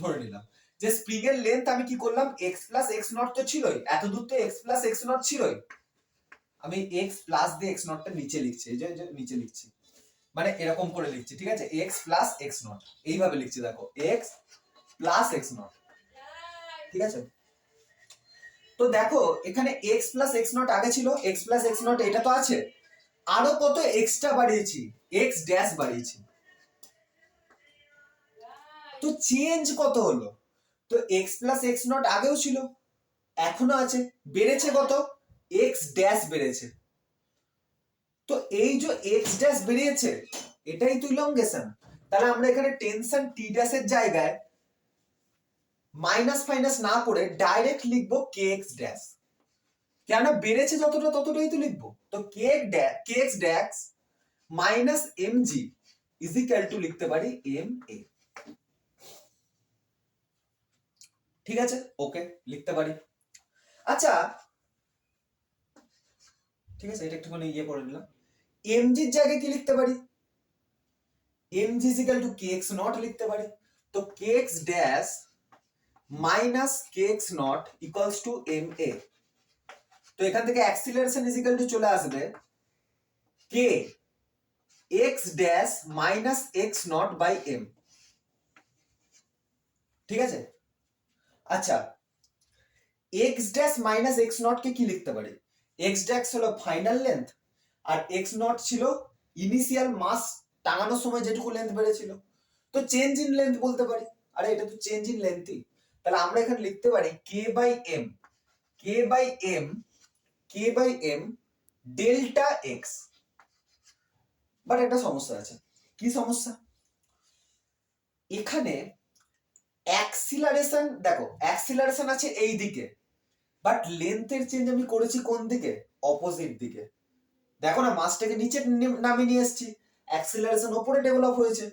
ধরে নিলাম, যে স্প্রিং এর লেন্থ আমি কি করলাম, এক্স প্লাস এক্স নট তো ছিলই, এত দূর তো এক্স প্লাস এক্স নট ছিলই, আমি এক্স প্লাস দিয়ে এক্স নটটা নিচে লিখছি, এই যে নিচে লিখছি, মানে এরকম করে লিখছি, ঠিক আছে, এক্স প্লাস এক্স নট এইভাবে লিখছি, দেখো এক্স প্লাস এক্স নট। ঠিক আছে, তো দেখো এখানে এক্স প্লাস এক্স নট আগে ছিল, এক্স প্লাস এক্স নট এটা তো আছে, আরো কত এক্সট্রা বাড়িয়েছি, এক্স ড্যাশ বাড়িয়েছি, তো চেঞ্জ কত হলো, তো এক্স প্লাস এক্স নট আগেও ছিল, এখনো আছে, বেড়েছে কত, এক্স ড্যাশ বেড়েছে, তো এই যে এক্স ড্যাশ বেরিয়েছে এটাই তো ইলংগেশন, তাহলে আমরা এখানে টেনশন টি ড্যাশের জায়গায় মাইনাস ফাইনাস না করে ডাইরেক্ট লিখবো কে এক্স ড্যাশ, কেন বেড়েছে যতটা ততটাই তো লিখবো, তো K X dash minus M G is equal to লিখতে পারি এম এ। ঠিক আছে, ওকে লিখতে পারি। আচ্ছা, ঠিক আছে, এটা একটুখানি ইয়ে করে নিলাম, এম জির জায়গায় কি লিখতে পারি, M G is equal to K x nought লিখতে পারি, তো K X dash minus K x nought equals to M A, তো এখান থেকে অ্যাক্সিলারেশন ইজ ইকুয়াল টু চলে আসবে K X dash minus X nought by M. ঠিক আছে, আচ্ছা, X dash minus X nought কে কি লিখতে পারি, এক্স ড্যাশ হলো ফাইনাল লেন্থ, আর এক্স নট ছিল ইনিশিয়াল মাস টাঙানোর সময় যেটুকু লেন্থ বেড়েছিল, তো চেঞ্জ ইন লেন্থ বলতে পারি, আরে এটা তো চেঞ্জ ইন লেন্থই, তাহলে আমরা এখানে লিখতে পারি K by M, K by M, K by M delta X. But একটা সমস্যা আছে, কি সমস্যা, এখানে অ্যাক্সিলারেশন, দেখো অ্যাক্সিলারেশন আছে এই দিকে, বাট লেন্থের চেঞ্জ আমি করেছি কোন দিকে, অপোজিট দিকে, দেখো না মাসটাকে নিচে নামিয়ে নিয়ে এসেছি, অ্যাক্সিলারেশন উপরে ডেভেলপ হয়েছে,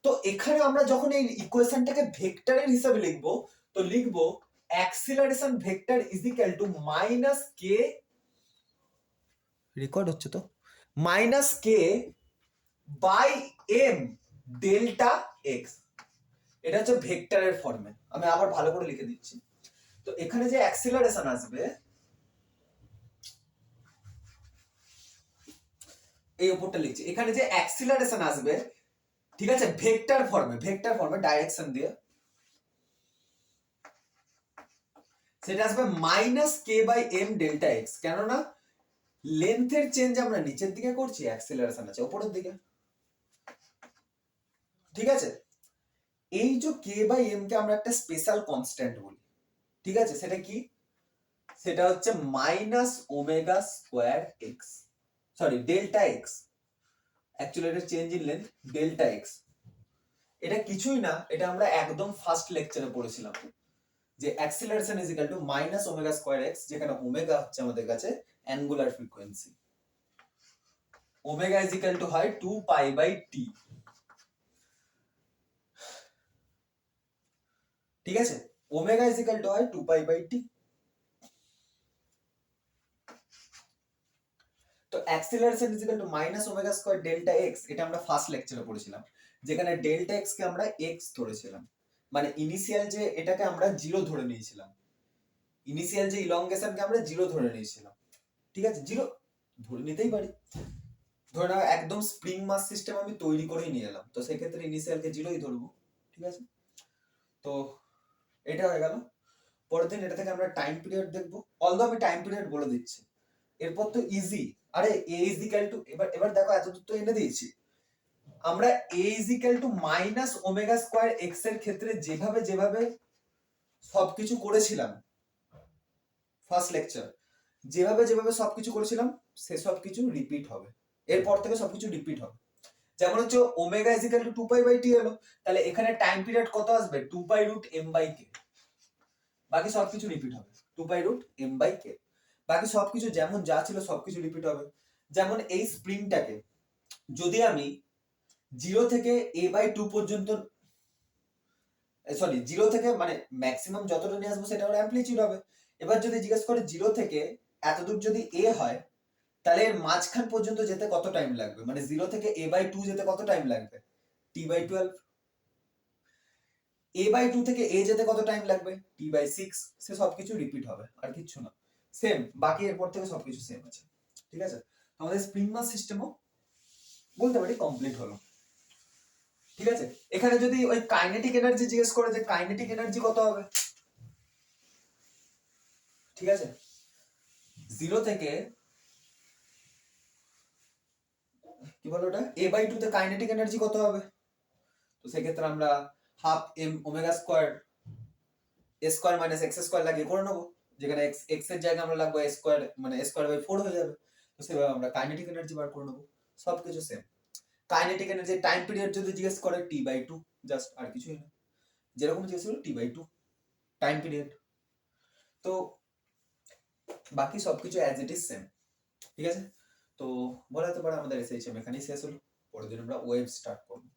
তো এখানে আমরা যখন এই ইকুয়েশনটাকে ভেক্টরের হিসাবে লিখবো, তো লিখবো acceleration vector is equal to minus k, record হচ্ছে তো, minus k by M delta x, এটা হচ্ছে ভেক্টরের ফর্মে, আমি আবার ভালো করে লিখে দিচ্ছি, তো এখানে যে অ্যাক্সিলারেশন আসবে, এই উপরটা লিখছি, এখানে যে অ্যাক্সিলারেশন আসবে, ঠিক আছে, ভেক্টর ফর্মে ডাইরেকশন দিয়ে, সেটা আসবে minus k by M delta x. কেননা লেন্থের চেঞ্জ আমরা নিচের দিকে করছি, অ্যাক্সিলারেশন আছে উপরের দিকে, ঠিক আছে। এই যে কে বাই এম কে আমরা একটা স্পেশাল কনস্ট্যান্ট বলি, ঠিক আছে, সেটা কি, সেটা হচ্ছে minus omega square X, sorry delta X, actually এটা change in length delta x. এটা কিছুই না, এটা আমরা একদম ফার্স্ট লেকচারে পড়েছিলাম যে acceleration is equal to minus omega square x, যেখানে ওমেগা হচ্ছে আমাদের কাছে angular frequency, omega is equal two হয় 2 পাই বাই টি, ঠিক আছে, ওমেগা ইজ ইকুয়াল টু হয় 2 পাই বাই টি। তো acceleration is equal to minus omega square delta x, এটা আমরা ফার্স্ট লেকচারে পড়েছিলাম, যেখানে ডেল্টা এক্স কে আমরা এক্স ধরেছিলাম, মানে ইনিশিয়াল যে এটাকে আমরা জিরো ধরে নিয়েছিলাম, ইনিশিয়াল যে ইলংগেশনকে আমরা জিরো ধরে নিয়েছিলাম, ঠিক আছে, জিরো ধরে নিতেই পারি, ধরে নাও একদম স্প্রিং মাস সিস্টেম আমি তৈরি করেই নিয়ে এলাম, তো সেই ক্ষেত্রে ইনিশিয়ালকে জিরোই ধরবো, ঠিক আছে। তো এটা হয়ে গেল। পরের দিন এটা থেকে আমরা টাইম পিরিয়ড দেখবো, অলদো আমি টাইম পিরিয়ড বলে দিচ্ছি, এরপর তো ইজি। আরে এ ইজ ইকুয়াল টু, এবার দেখো এতদূর তো এনে দিয়েছি, আমরা A is equal to minus omega square X এর ক্ষেত্রে যেভাবে যেভাবে সবকিছু করেছিলাম ফার্স্ট লেকচার, যেভাবে যেভাবে সবকিছু করেছিলাম সে সবকিছু রিপিট হবে, এরপর থেকে সবকিছু রিপিট হবে। যেমন হচ্ছে omega is equal to 2 pi by T হলো, তাহলে এখানে টাইম পিরিয়ড কত আসবে, 2 pi root M by K, বাকি সবকিছু রিপিট হবে, 2 pi root M by K, বাকি সবকিছু যেমন যা ছিল সবকিছু রিপিট হবে। যেমন এই স্প্রিংটাকে যদি আমি 0 থেকে a বাই 2 পর্যন্ত, সরি 0 থেকে মানে ম্যাক্সিমাম যতটা নিয়ে আসবো সেটা ওর অ্যামপ্লিটিউড হবে। এবার যদি জিজ্ঞেস করে 0 থেকে এতদূর যদি a হয়, তাহলে এর মাঝখান পর্যন্ত যেতে কত টাইম লাগবে, মানে 0 থেকে a বাই 2 যেতে কত টাইম লাগবে, t বাই 12, a বাই 2 থেকে a যেতে কত টাইম লাগবে, t বাই 6, সে সবকিছু রিপিট হবে আর কিচ্ছু না, সেম, বাকি এরপর থেকে সবকিছু সেম আছে, ঠিক আছে। আমাদের স্প্রিং মাস সিস্টেমও বলতে পারি কমপ্লিট হলো, ঠিক আছে। এখানে যদি ওই কাইনেটিক এনার্জি জিজ্ঞেস করে যে কাইনেটিক এনার্জি কত হবে, ঠিক আছে, 0 থেকে কি বলো ওটা a বাই 2 তে কাইনেটিক এনার্জি কত হবে, তো সেক্ষেত্রে আমরা হাফ এম ওমেগা স্কয়ার এ স্কয়ার মাইনাস এক্স স্কয়ার লাগিয়ে করে নেবো, যেখানে এক্স এক্স এর জায়গায় আমরা লাগবো a স্কয়ার, মানে a স্কয়ার বাই 4 হয়ে যাবে, তো সেভাবে আমরা কাইনেটিক এনার্জি বার করে নেবো, সবকিছু same. Kinetic energy time period যদি জিজ্ঞেস করে t বাই 2, জাস্ট আর কিছুই না, যেরকম জিজ্ঞেস করলো t বাই 2 টাইম পিরিয়ড, তো বাকি সবকিছু অ্যাজ ইট ইজ সেম, ঠিক আছে। তো বলা যেতে পারে আমাদের এসএইচএম এখানেই শেষ হলো, পরের দিন আমরা ওয়েভ স্টার্ট করবো।